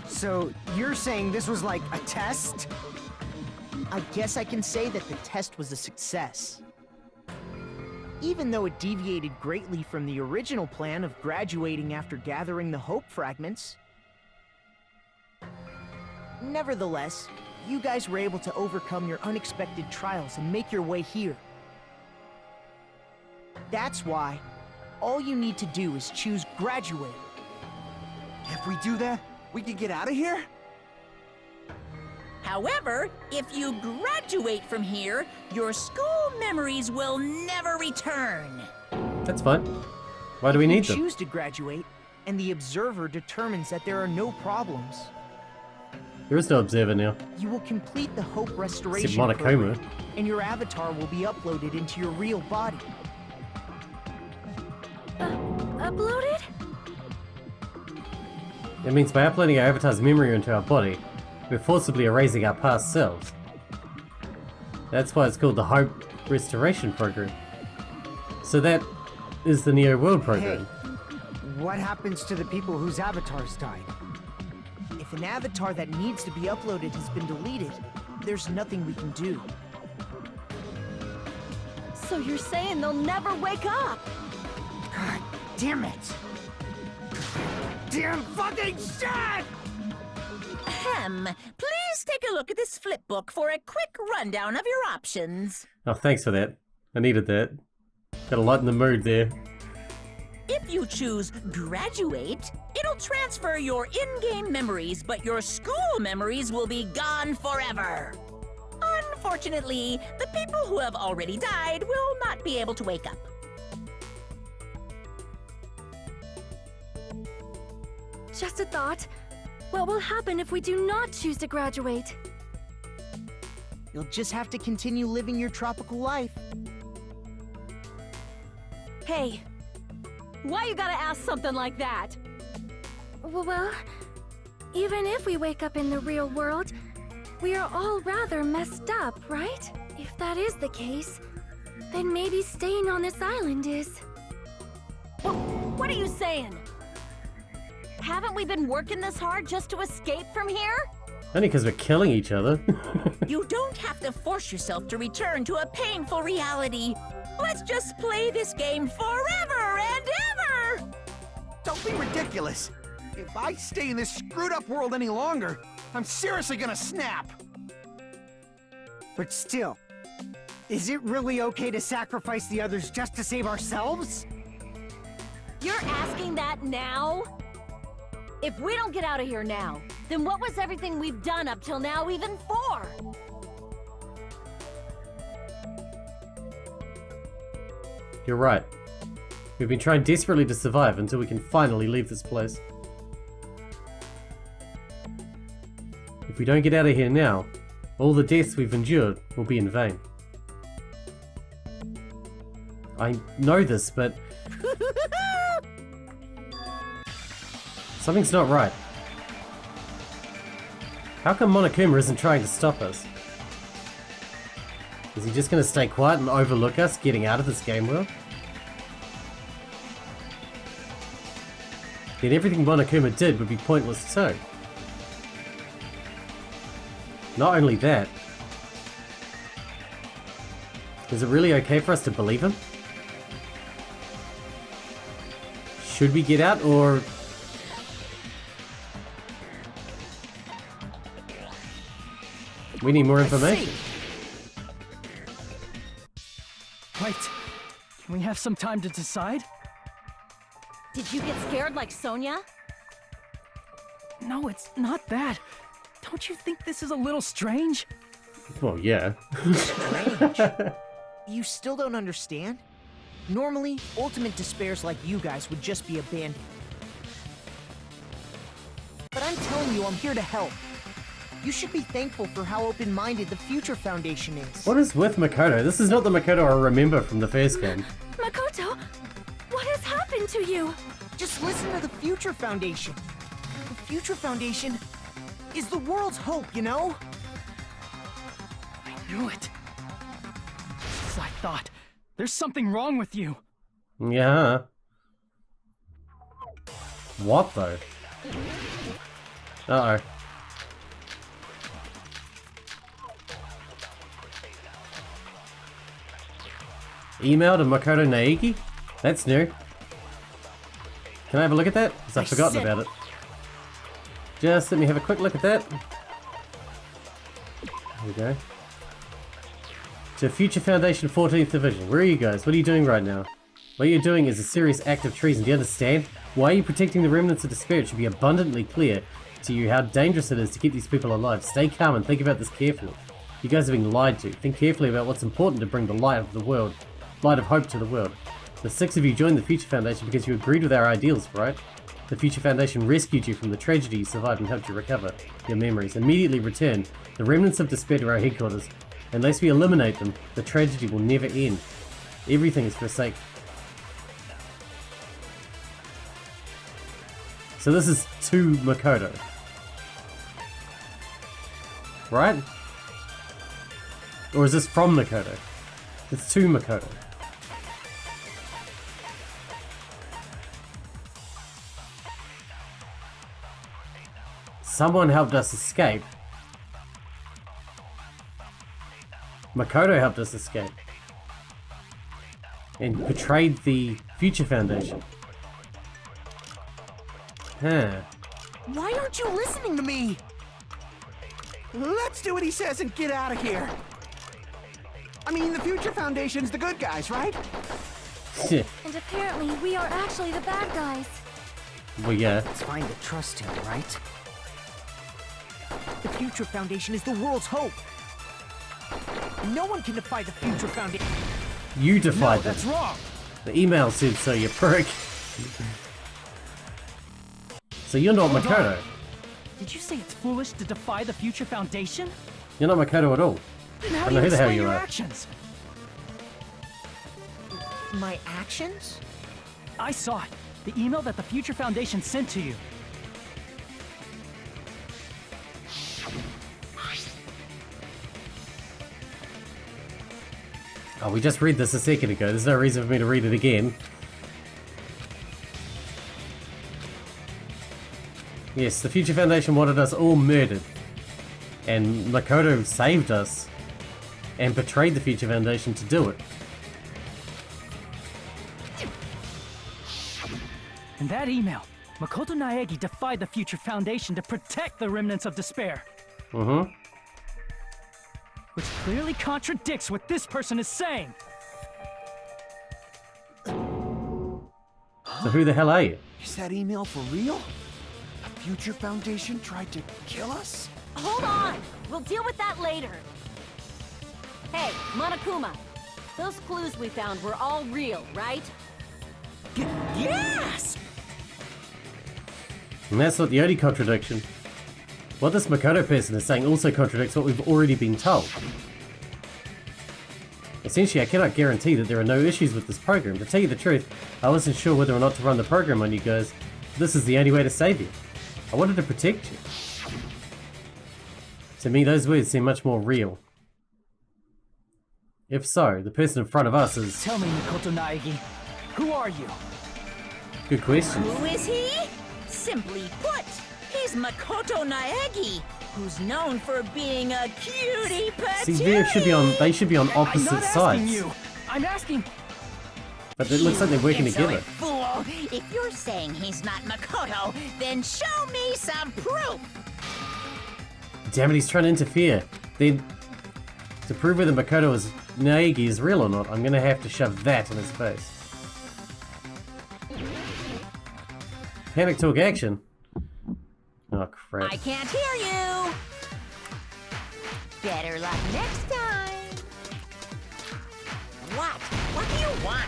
So, you're saying this was like a test? I guess I can say that the test was a success. Even though it deviated greatly from the original plan of graduating after gathering the Hope fragments. Nevertheless, you guys were able to overcome your unexpected trials and make your way here. That's why, all you need to do is choose graduate. If we do that, we can get out of here? However, if you graduate from here, your school memories will never return. That's fine. Why do we need You them? choose to graduate, and the observer determines that there are no problems. There is no observer now. You will complete the Hope Restoration Monokuma. program, and your avatar will be uploaded into your real body. Uploaded? It means by uploading our avatar's memory into our body, we're forcibly erasing our past selves. That's why it's called the Hope Restoration Program. So that is the Neo World Program. What happens to the people whose avatars died? If an avatar that needs to be uploaded has been deleted, there's nothing we can do. So you're saying they'll never wake up? God damn it! Damn fucking shit! Please take a look at this flip book for a quick rundown of your options. Oh, thanks for that. I needed that. Gotta lighten the mood there. If you choose graduate, it'll transfer your in-game memories, but your school memories will be gone forever. Unfortunately, the people who have already died will not be able to wake up. Just a thought. What will happen if we do not choose to graduate? You'll just have to continue living your tropical life. Hey, why you gotta ask something like that? Well, even if we wake up in the real world, we are all rather messed up, right? If that is the case, then maybe staying on this island is... What are you saying? Haven't we been working this hard just to escape from here? Only because we're killing each other. You don't have to force yourself to return to a painful reality. Let's just play this game forever and ever! Don't be ridiculous. If I stay in this screwed up world any longer, I'm seriously gonna snap. But still, is it really okay to sacrifice the others just to save ourselves? You're asking that now? If we don't get out of here now, then what was everything we've done up till now even for? You're right. We've been trying desperately to survive until we can finally leave this place. If we don't get out of here now, All the deaths we've endured will be in vain. I know this, but... something's not right. How come Monokuma isn't trying to stop us? Is he just gonna stay quiet and overlook us getting out of this game world? Then everything Monokuma did would be pointless too. Not only that, is it really okay for us to believe him? Should we get out, or... we need more information. Wait, can we have some time to decide? Did you get scared like Sonia? No, it's not that. Don't you think this is a little strange? Well, yeah. Strange. You still don't understand? Normally, ultimate despairs like you guys would just be abandoned. But I'm telling you, I'm here to help. You should be thankful for how open-minded the Future Foundation is. What is with Makoto? This is not the Makoto I remember from the first game. Makoto, what has happened to you? Just listen to the Future Foundation. The Future Foundation is the world's hope, you know? I knew it. Just as I thought. There's something wrong with you. Yeah. What though? Uh-oh. Email to Makoto Naegi? That's new. Can I have a look at that? Because I've forgotten about it. Just let me have a quick look at that. There we go. To Future Foundation 14th Division. Where are you guys? What are you doing right now? What you're doing is a serious act of treason. Do you understand? Why are you protecting the remnants of despair? It should be abundantly clear to you how dangerous it is to keep these people alive. Stay calm and think about this carefully. You guys are being lied to. Think carefully about what's important to bring the light of the world. Light of hope to the world. The 6 of you joined the Future Foundation because you agreed with our ideals, right? The Future Foundation rescued you from the tragedy you survived and helped you recover your memories. Immediately return the remnants of despair to our headquarters. Unless we eliminate them, the tragedy will never end. Everything is for sake. So this is to Makoto. Right? Or is this from Makoto? It's to Makoto. Someone helped us escape. Makoto helped us escape. And betrayed the Future Foundation. Huh. Why aren't you listening to me? Let's do what he says and get out of here. I mean, the Future Foundation's the good guys, right? And apparently, we are actually the bad guys. Well, yeah. It's fine to trust him, right? The Future Foundation is the world's hope. No one can defy the Future Foundation. You defied them. That's wrong. The email said so, you prick. So you're not Hold Makoto. on. Did you say it's foolish to defy the Future Foundation? You're not Makoto at all. Then how I do know you who the hell explain you your are. actions? My actions? I saw it. The email that the Future Foundation sent to you. Oh, we just read this a second ago. There's no reason for me to read it again. Yes, the Future Foundation wanted us all murdered. And Makoto saved us. And betrayed the Future Foundation to do it. In that email, Makoto Naegi defied the Future Foundation to protect the remnants of despair. Mm-hmm. Which clearly contradicts what this person is saying. So who the hell are you? Is that email for real? The Future Foundation tried to kill us? Hold on! We'll deal with that later. Hey, Monokuma. Those clues we found were all real, right? Yes! And that's not the only contradiction. What this Makoto person is saying also contradicts what we've already been told. Essentially, I cannot guarantee that there are no issues with this program. To tell you the truth, I wasn't sure whether or not to run the program on you guys. This is the only way to save you. I wanted to protect you. To me, those words seem much more real. If so, the person in front of us is... Tell me, Mikoto Naegi, who are you? Good question. Who is he? Simply put, he's Makoto Naegi, who's known for being a cutie patootie. See, they should be on opposite I'm not sides. asking you. I'm asking. But it looks like they're working together. Fool! If you're saying he's not Makoto, then show me some proof. Damn it, he's trying to interfere. Then, to prove whether Makoto Naegi is real or not, I'm gonna have to shove that in his face. Panic talk action. Oh crap. I can't hear you. Better luck next time. What? What do you want?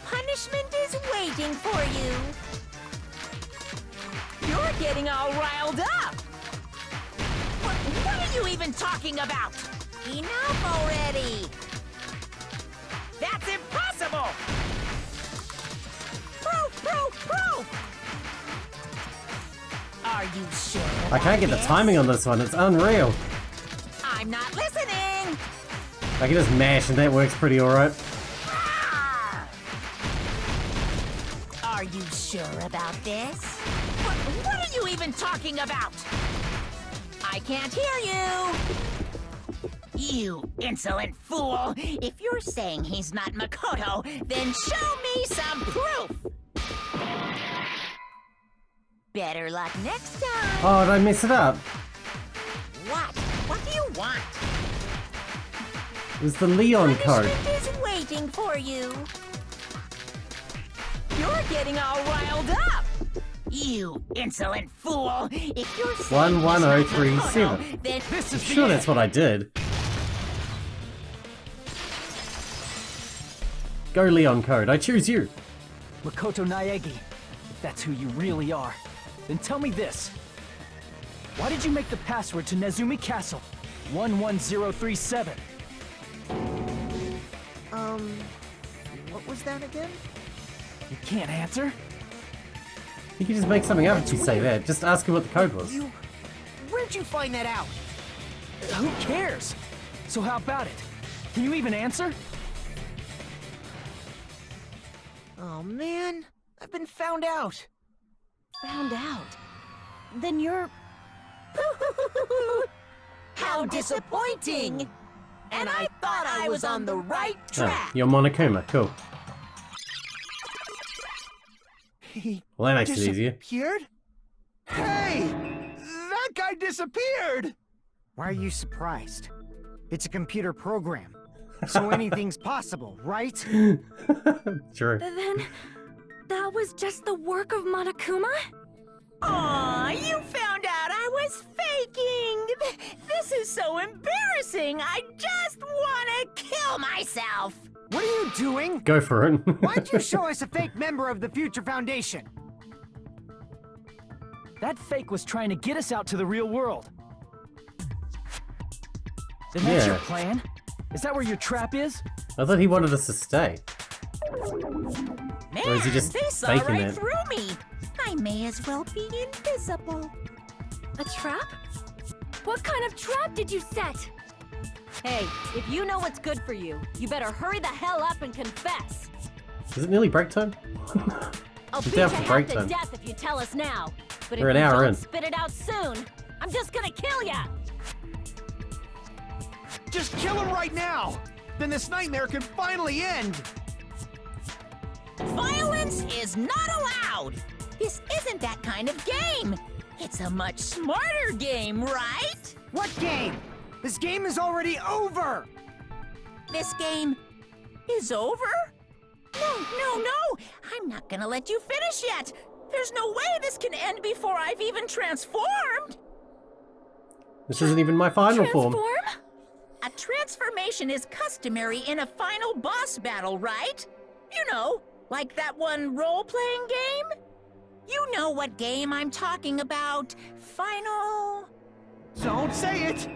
Punishment is waiting for you. You're getting all riled up. What are you even talking about? Enough already. That's impossible. Proof! Are you sure? I can't get the timing on this one, it's unreal. I'm not listening. I can just mash and that works pretty alright. Are you sure about this? What are you even talking about? I can't hear you. You insolent fool! If you're saying he's not Makoto, then show me some proof! Better luck next time! Oh, did I mess it up? What? What do you want? It was the Leon code. Punishment is waiting for you! You're getting all riled up! You insolent fool! If you're saying 11037. then This I'm is sure that's what I did. Go Leon code, I choose you. Makoto Naegi. If that's who you really are, then tell me this. Why did you make the password to Nezumi Castle 11037? What was that again? You can't answer? You can just make something up if you say that. Just ask him what the code was. Where'd you find that out? Who cares? So how about it? Can you even answer? Oh man, I've been found out. Found out. Then you're... How disappointing! And I thought I was on the right Oh, track! you're Monokuma, cool. He Well, that makes it easier. disappeared? Hey! That guy disappeared! Why are you surprised? It's a computer program, so anything's possible, right? True. Then, that was just the work of Monokuma? Aw, you found out I was faking! This is so embarrassing! I just wanna kill myself! What are you doing? Go for it. Why'd you show us a fake member of the Future Foundation? That fake was trying to get us out to the real world. Then that's your Yeah. plan? Is that where your trap is? I thought he wanted us to stay. Man, Or is he just they saw faking right it? through me! I may as well be invisible. A trap? What kind of trap did you set? Hey, if you know what's good for you, you better hurry the hell up and confess. Is it nearly break time? I'll We're beat you down for half break to time. death if you tell us now. But We're if an you hour don't in. spit it out soon, I'm just gonna kill ya! Just kill him right now! Then this nightmare can finally end! Violence is not allowed! This isn't that kind of game! It's a much smarter game, right? What game? This game is already over! This game is over? No! I'm not gonna let you finish yet! There's no way this can end before I've even transformed! This isn't even my final form. Transform? A transformation is customary in a final boss battle, right? You know, like that one role-playing game? You know what game I'm talking about. Final... Don't say it!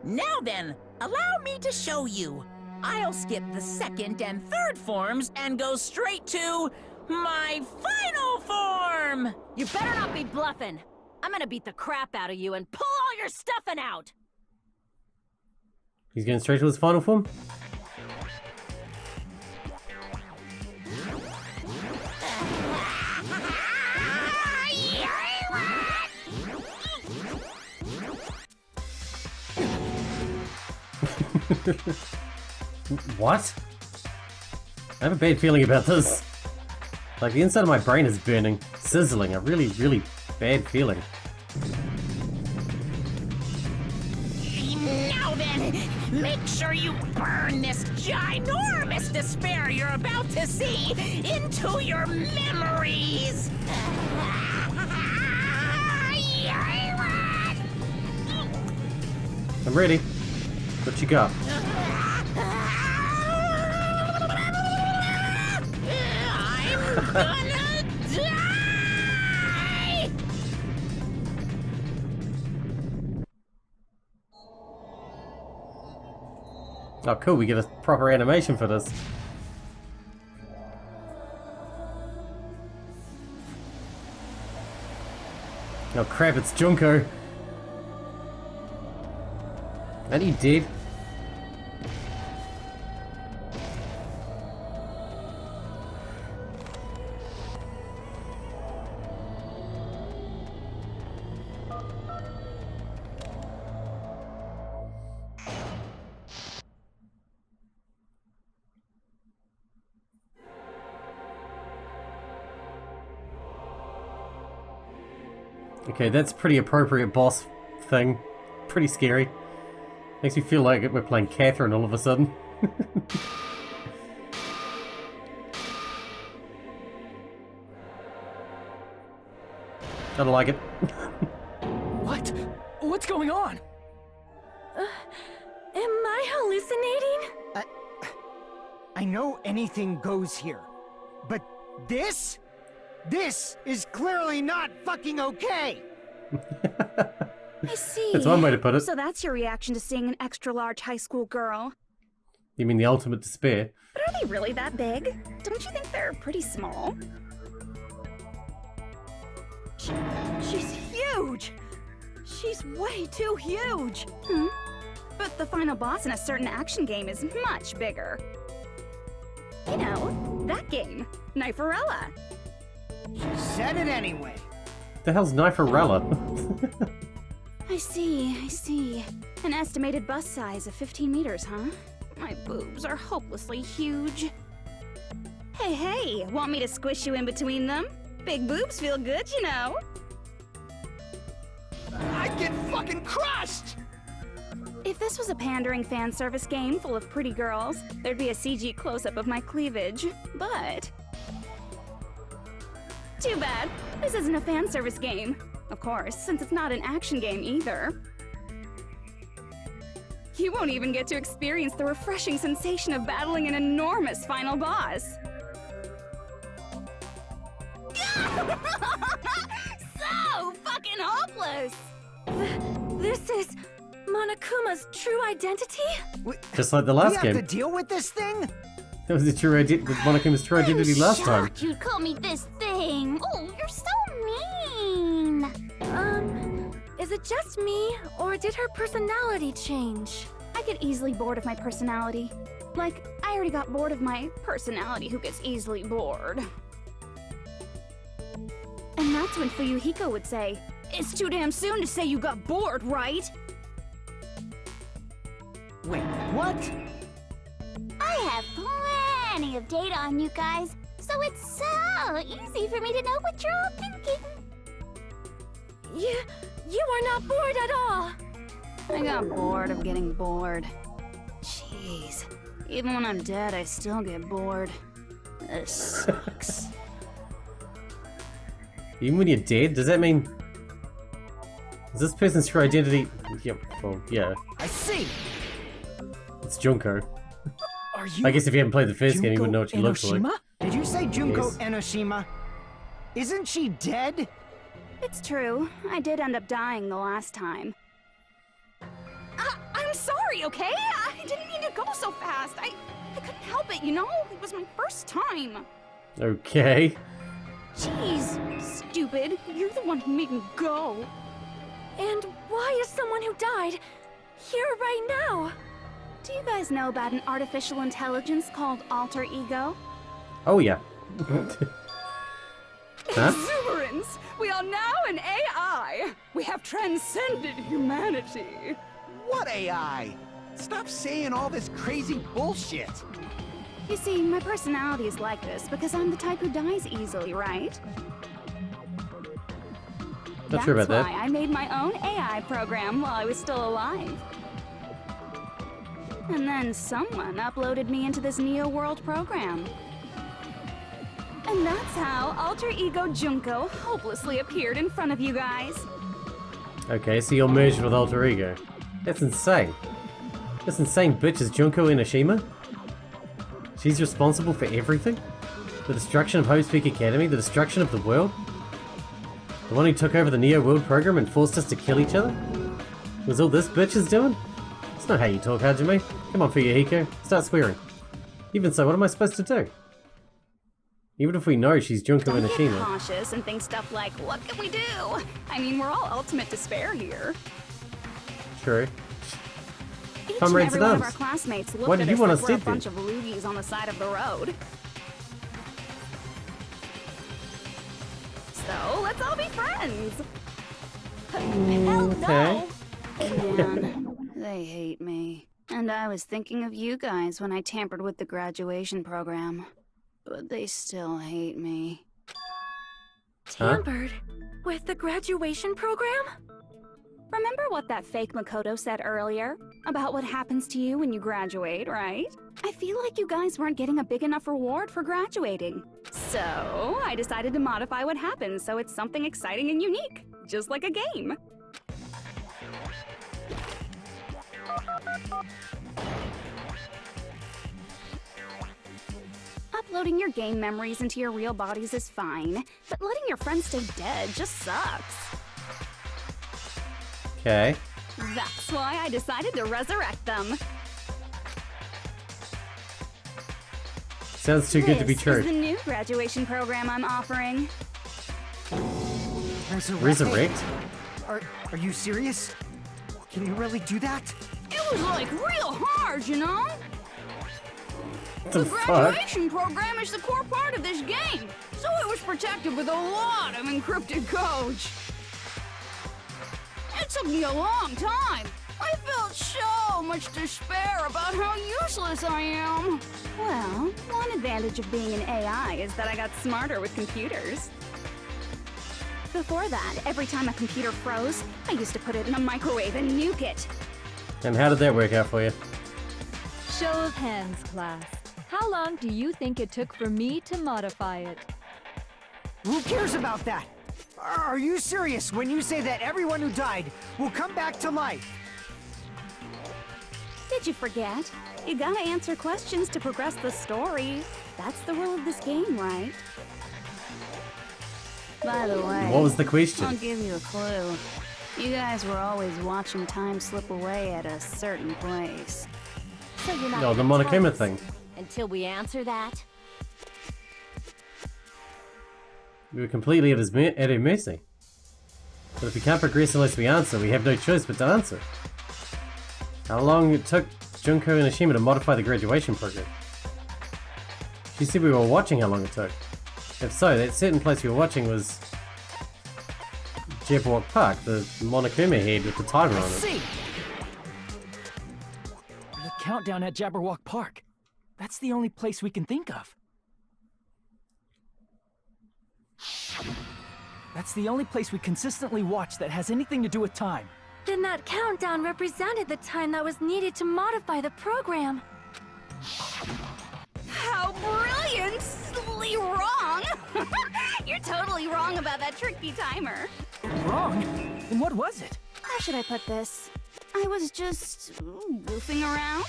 Now then, allow me to show you. I'll skip the second and third forms and go straight to my final form! You better not be bluffing. I'm gonna beat the crap out of you and pull all your stuffing out! He's going straight to his final form? What? I have a bad feeling about this. Like, the inside of my brain is burning, sizzling, a really, really bad feeling. Now then, make sure you burn this ginormous despair you're about to see into your memories! I'm ready. What you got? I'm gonna die! Oh, cool, we get a proper animation for this. Oh crap, it's Junko. And he did. Okay, that's pretty appropriate boss thing. Pretty scary. Makes me feel like we're playing Catherine all of a sudden. I don't like it. What? What's going on? Am I hallucinating? I know anything goes here, but this is clearly not fucking okay! I see. That's one way to put it. So that's your reaction to seeing an extra-large high school girl. You mean the ultimate despair? But are they really that big? Don't you think they're pretty small? She's huge! She's way too huge! But the final boss in a certain action game is much bigger. You know, that game, Kniferella. She said it anyway. The hell's Kniferella? I see. An estimated bust size of 15 meters, huh? My boobs are hopelessly huge. Hey, want me to squish you in between them? Big boobs feel good, you know. I'd get fucking crushed! If this was a pandering fan service game full of pretty girls, there'd be a CG close-up of my cleavage, but... Too bad. This isn't a fan service game. Of course, since it's not an action game either. You won't even get to experience the refreshing sensation of battling an enormous final boss. So fucking hopeless! This is Monokuma's true identity? Just like the last we have game. to deal with this thing? That was the true identity, Monokuma's true identity last time. You'd call me this thing. Oh, you're so mean. Is it just me, or did her personality change? I get easily bored of my personality. Like, I already got bored of my personality who gets easily bored. And that's when Fuyuhiko would say, "It's too damn soon to say you got bored, right?" Wait, what? I have plenty of data on you guys, so it's so easy for me to know what you're all thinking. You are not bored at all. I got bored of getting bored. Jeez. Even when I'm dead, I still get bored. This sucks. Even when you're dead, does that mean... Is this person's true identity... Yep, well, yeah. I see! It's Junko. Are you? I guess if you haven't played the first game, you wouldn't know what she looks like. Did you say Junko Yes. Enoshima? Isn't she dead? It's true. I did end up dying the last time. I'm sorry, okay? I didn't mean to go so fast. I couldn't help it, you know? It was my first time. Okay. Jeez, stupid. You're the one who made me go. And why is someone who died here right now? Do you guys know about an artificial intelligence called alter ego? Oh yeah. Huh? Exuberance! We are now an AI! We have transcended humanity! What AI? Stop saying all this crazy bullshit. You see, my personality is like this because I'm the type who dies easily, right? Not sure about That's that. why I made my own AI program while I was still alive. And then someone uploaded me into this Neo World program. And that's how Alter Ego Junko hopelessly appeared in front of you guys. Okay, so you're merged with Alter Ego. That's insane. This insane bitch is Junko Inoshima? She's responsible for everything? The destruction of Hope's Peak Academy? The destruction of the world? The one who took over the Neo World program and forced us to kill each other? Was all this bitch is doing? That's not how you talk, Hajime. Come on, Fuyuhiko. Start swearing. Even so, what am I supposed to do? Even if we know she's Junko Don't get Inoshima. cautious and think stuff like, what can we do? I mean, we're all ultimate despair here. True. Each and Comrades every at one of arms. our classmates Why looked did at you us want like us we're a dead then? bunch of loogies on the side of the road. So, let's all be friends! Hell Okay. no! Man, they hate me. And I was thinking of you guys when I tampered with the graduation program. But they still hate me. Tampered with the graduation program? Remember what that fake Makoto said earlier? About what happens to you when you graduate, right? I feel like you guys weren't getting a big enough reward for graduating. So, I decided to modify what happens so it's something exciting and unique. Just like a game. Uploading your game memories into your real bodies is fine, but letting your friends stay dead just sucks. Okay. That's why I decided to resurrect them. Sounds too good to be This true. is the new graduation program I'm offering. Resurrect? Are you serious? Can you really do that? It was like real hard, you know? What The the fuck? graduation program is the core part of this game, so it was protected with a lot of encrypted codes. It took me a long time. I felt so much despair about how useless I am. Well, one advantage of being an AI is that I got smarter with computers. Before that, every time a computer froze, I used to put it in a microwave and nuke it. And how did that work out for you? Show of hands, class. How long do you think it took for me to modify it? Who cares about that? Are you serious when you say that everyone who died will come back to life? Did you forget? You gotta answer questions to progress the story. That's the rule of this game, right? By the way, What was the question? I'll give you a clue. You guys were always watching time slip away at a certain place. So you're not No, the gonna tell Monokuma us thing. until we answer that? We were completely at her mercy. But if we can't progress unless we answer, we have no choice but to answer. How long it took Junko Inoshima to modify the graduation program? She said we were watching how long it took. If so, that certain place we were watching was Jabberwock Park, the Monokuma head with the timer on it. See! The countdown at Jabberwock Park. That's the only place we can think of. That's the only place we consistently watch that has anything to do with time. Then that countdown represented the time that was needed to modify the program. How brilliantly wrong! You're totally wrong about that tricky timer. Wrong? And what was it? How should I put this? I was just goofing around.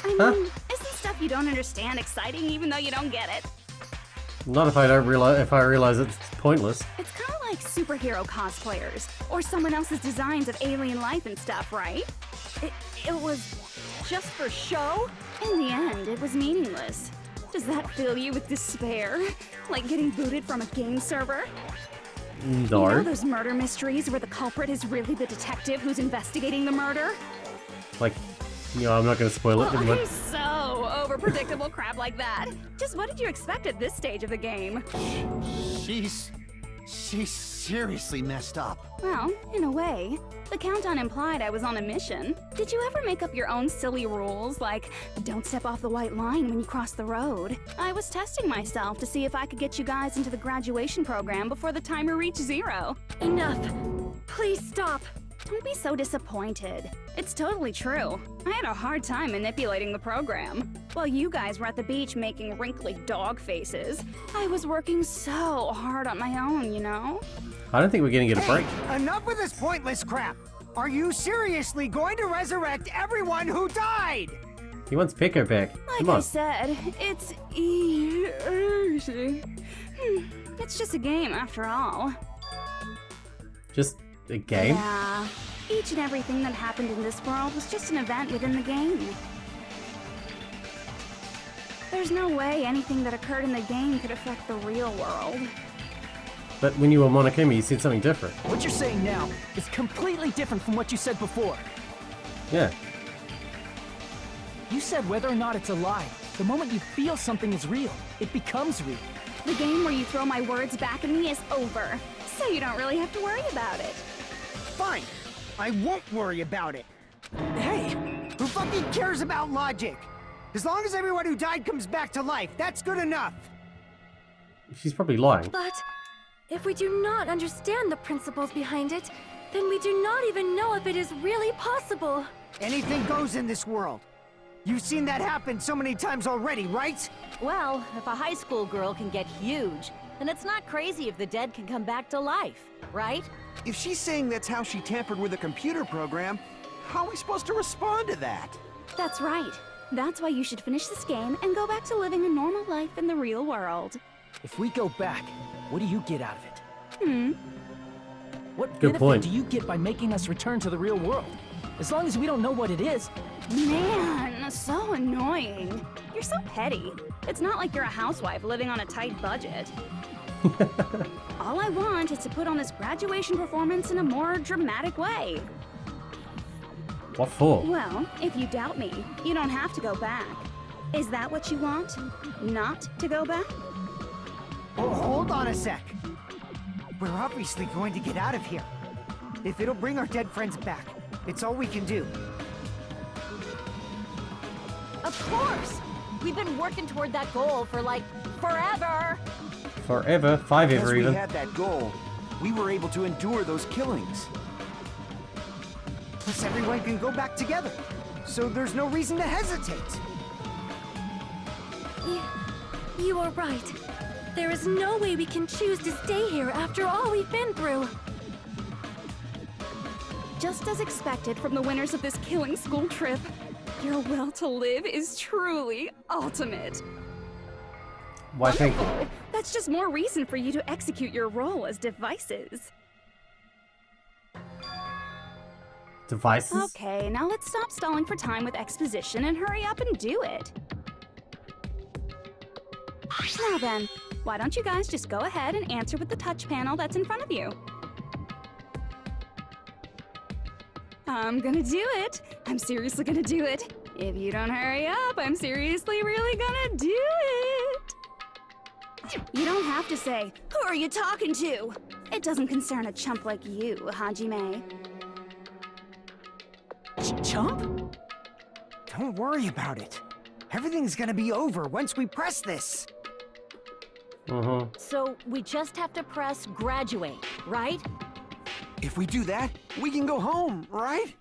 I mean, isn't stuff you don't understand exciting even though you don't get it? Not if I don't realize if I realize it's pointless. It's kind of like superhero cosplayers, or someone else's designs of alien life and stuff, right? It was just for show? In the end, it was meaningless. Does that fill you with despair? Like getting booted from a game server? No. You know those murder mysteries where the culprit is really the detective who's investigating the murder? Like, you know, I'm not gonna spoil it. Well, I'm so over predictable crap like that. Just what did you expect at this stage of the game? She's seriously messed up. Well, in a way. The countdown implied I was on a mission. Did you ever make up your own silly rules, like don't step off the white line when you cross the road? I was testing myself to see if I could get you guys into the graduation program before the timer reached 0. Enough. Please stop. Don't be so disappointed. It's totally true. I had a hard time manipulating the program. While you guys were at the beach making wrinkly dog faces, I was working so hard on my own, you know? I don't think we're gonna get a break. Enough with this pointless crap! Are you seriously going to resurrect everyone who died? He wants Pico back. Like Come on. I said, it's easy. It's just a game after all. Just a game? Yeah. Each and everything that happened in this world was just an event within the game. There's no way anything that occurred in the game could affect the real world. But when you were Monokuma, you said something different. What you're saying now is completely different from what you said before. Yeah. You said whether or not it's a lie. The moment you feel something is real, it becomes real. The game where you throw my words back at me is over, so you don't really have to worry about it. Fine. I won't worry about it. Hey, who fucking cares about logic? As long as everyone who died comes back to life, that's good enough. She's probably lying. But if we do not understand the principles behind it, then we do not even know if it is really possible. Anything goes in this world. You've seen that happen so many times already, right? Well, if a high school girl can get huge, then it's not crazy if the dead can come back to life, right? If she's saying that's how she tampered with a computer program, how are we supposed to respond to that? That's right. That's why you should finish this game and go back to living a normal life in the real world. If we go back, what do you get out of it? What Good benefit point. do you get by making us return to the real world? As long as we don't know what it is. Man, so annoying. You're so petty. It's not like you're a housewife living on a tight budget. All I want is to put on this graduation performance in a more dramatic way. What for? Well, if you doubt me, you don't have to go back. Is that what you want? Not to go back? Oh, hold on a sec. We're obviously going to get out of here. If it'll bring our dead friends back, it's all we can do. Of course! We've been working toward that goal for, like, forever! Forever? 5 Because ever we even. had that goal, we were able to endure those killings. Plus everyone can go back together. So there's no reason to hesitate. You are right. There is no way we can choose to stay here after all we've been through. Just as expected from the winners of this killing school trip, your will to live is truly ultimate. Why thank you? Wonderful. That's just more reason for you to execute your role as devices. Devices? Okay, now let's stop stalling for time with exposition and hurry up and do it. Now then, why don't you guys just go ahead and answer with the touch panel that's in front of you? I'm gonna do it. I'm seriously gonna do it. If you don't hurry up, I'm seriously really gonna do it. You don't have to say, "Who are you talking to?" It doesn't concern a chump like you, Hajime. Chump? Don't worry about it. Everything's gonna be over once we press this. So we just have to press graduate, right? If we do that, we can go home, right?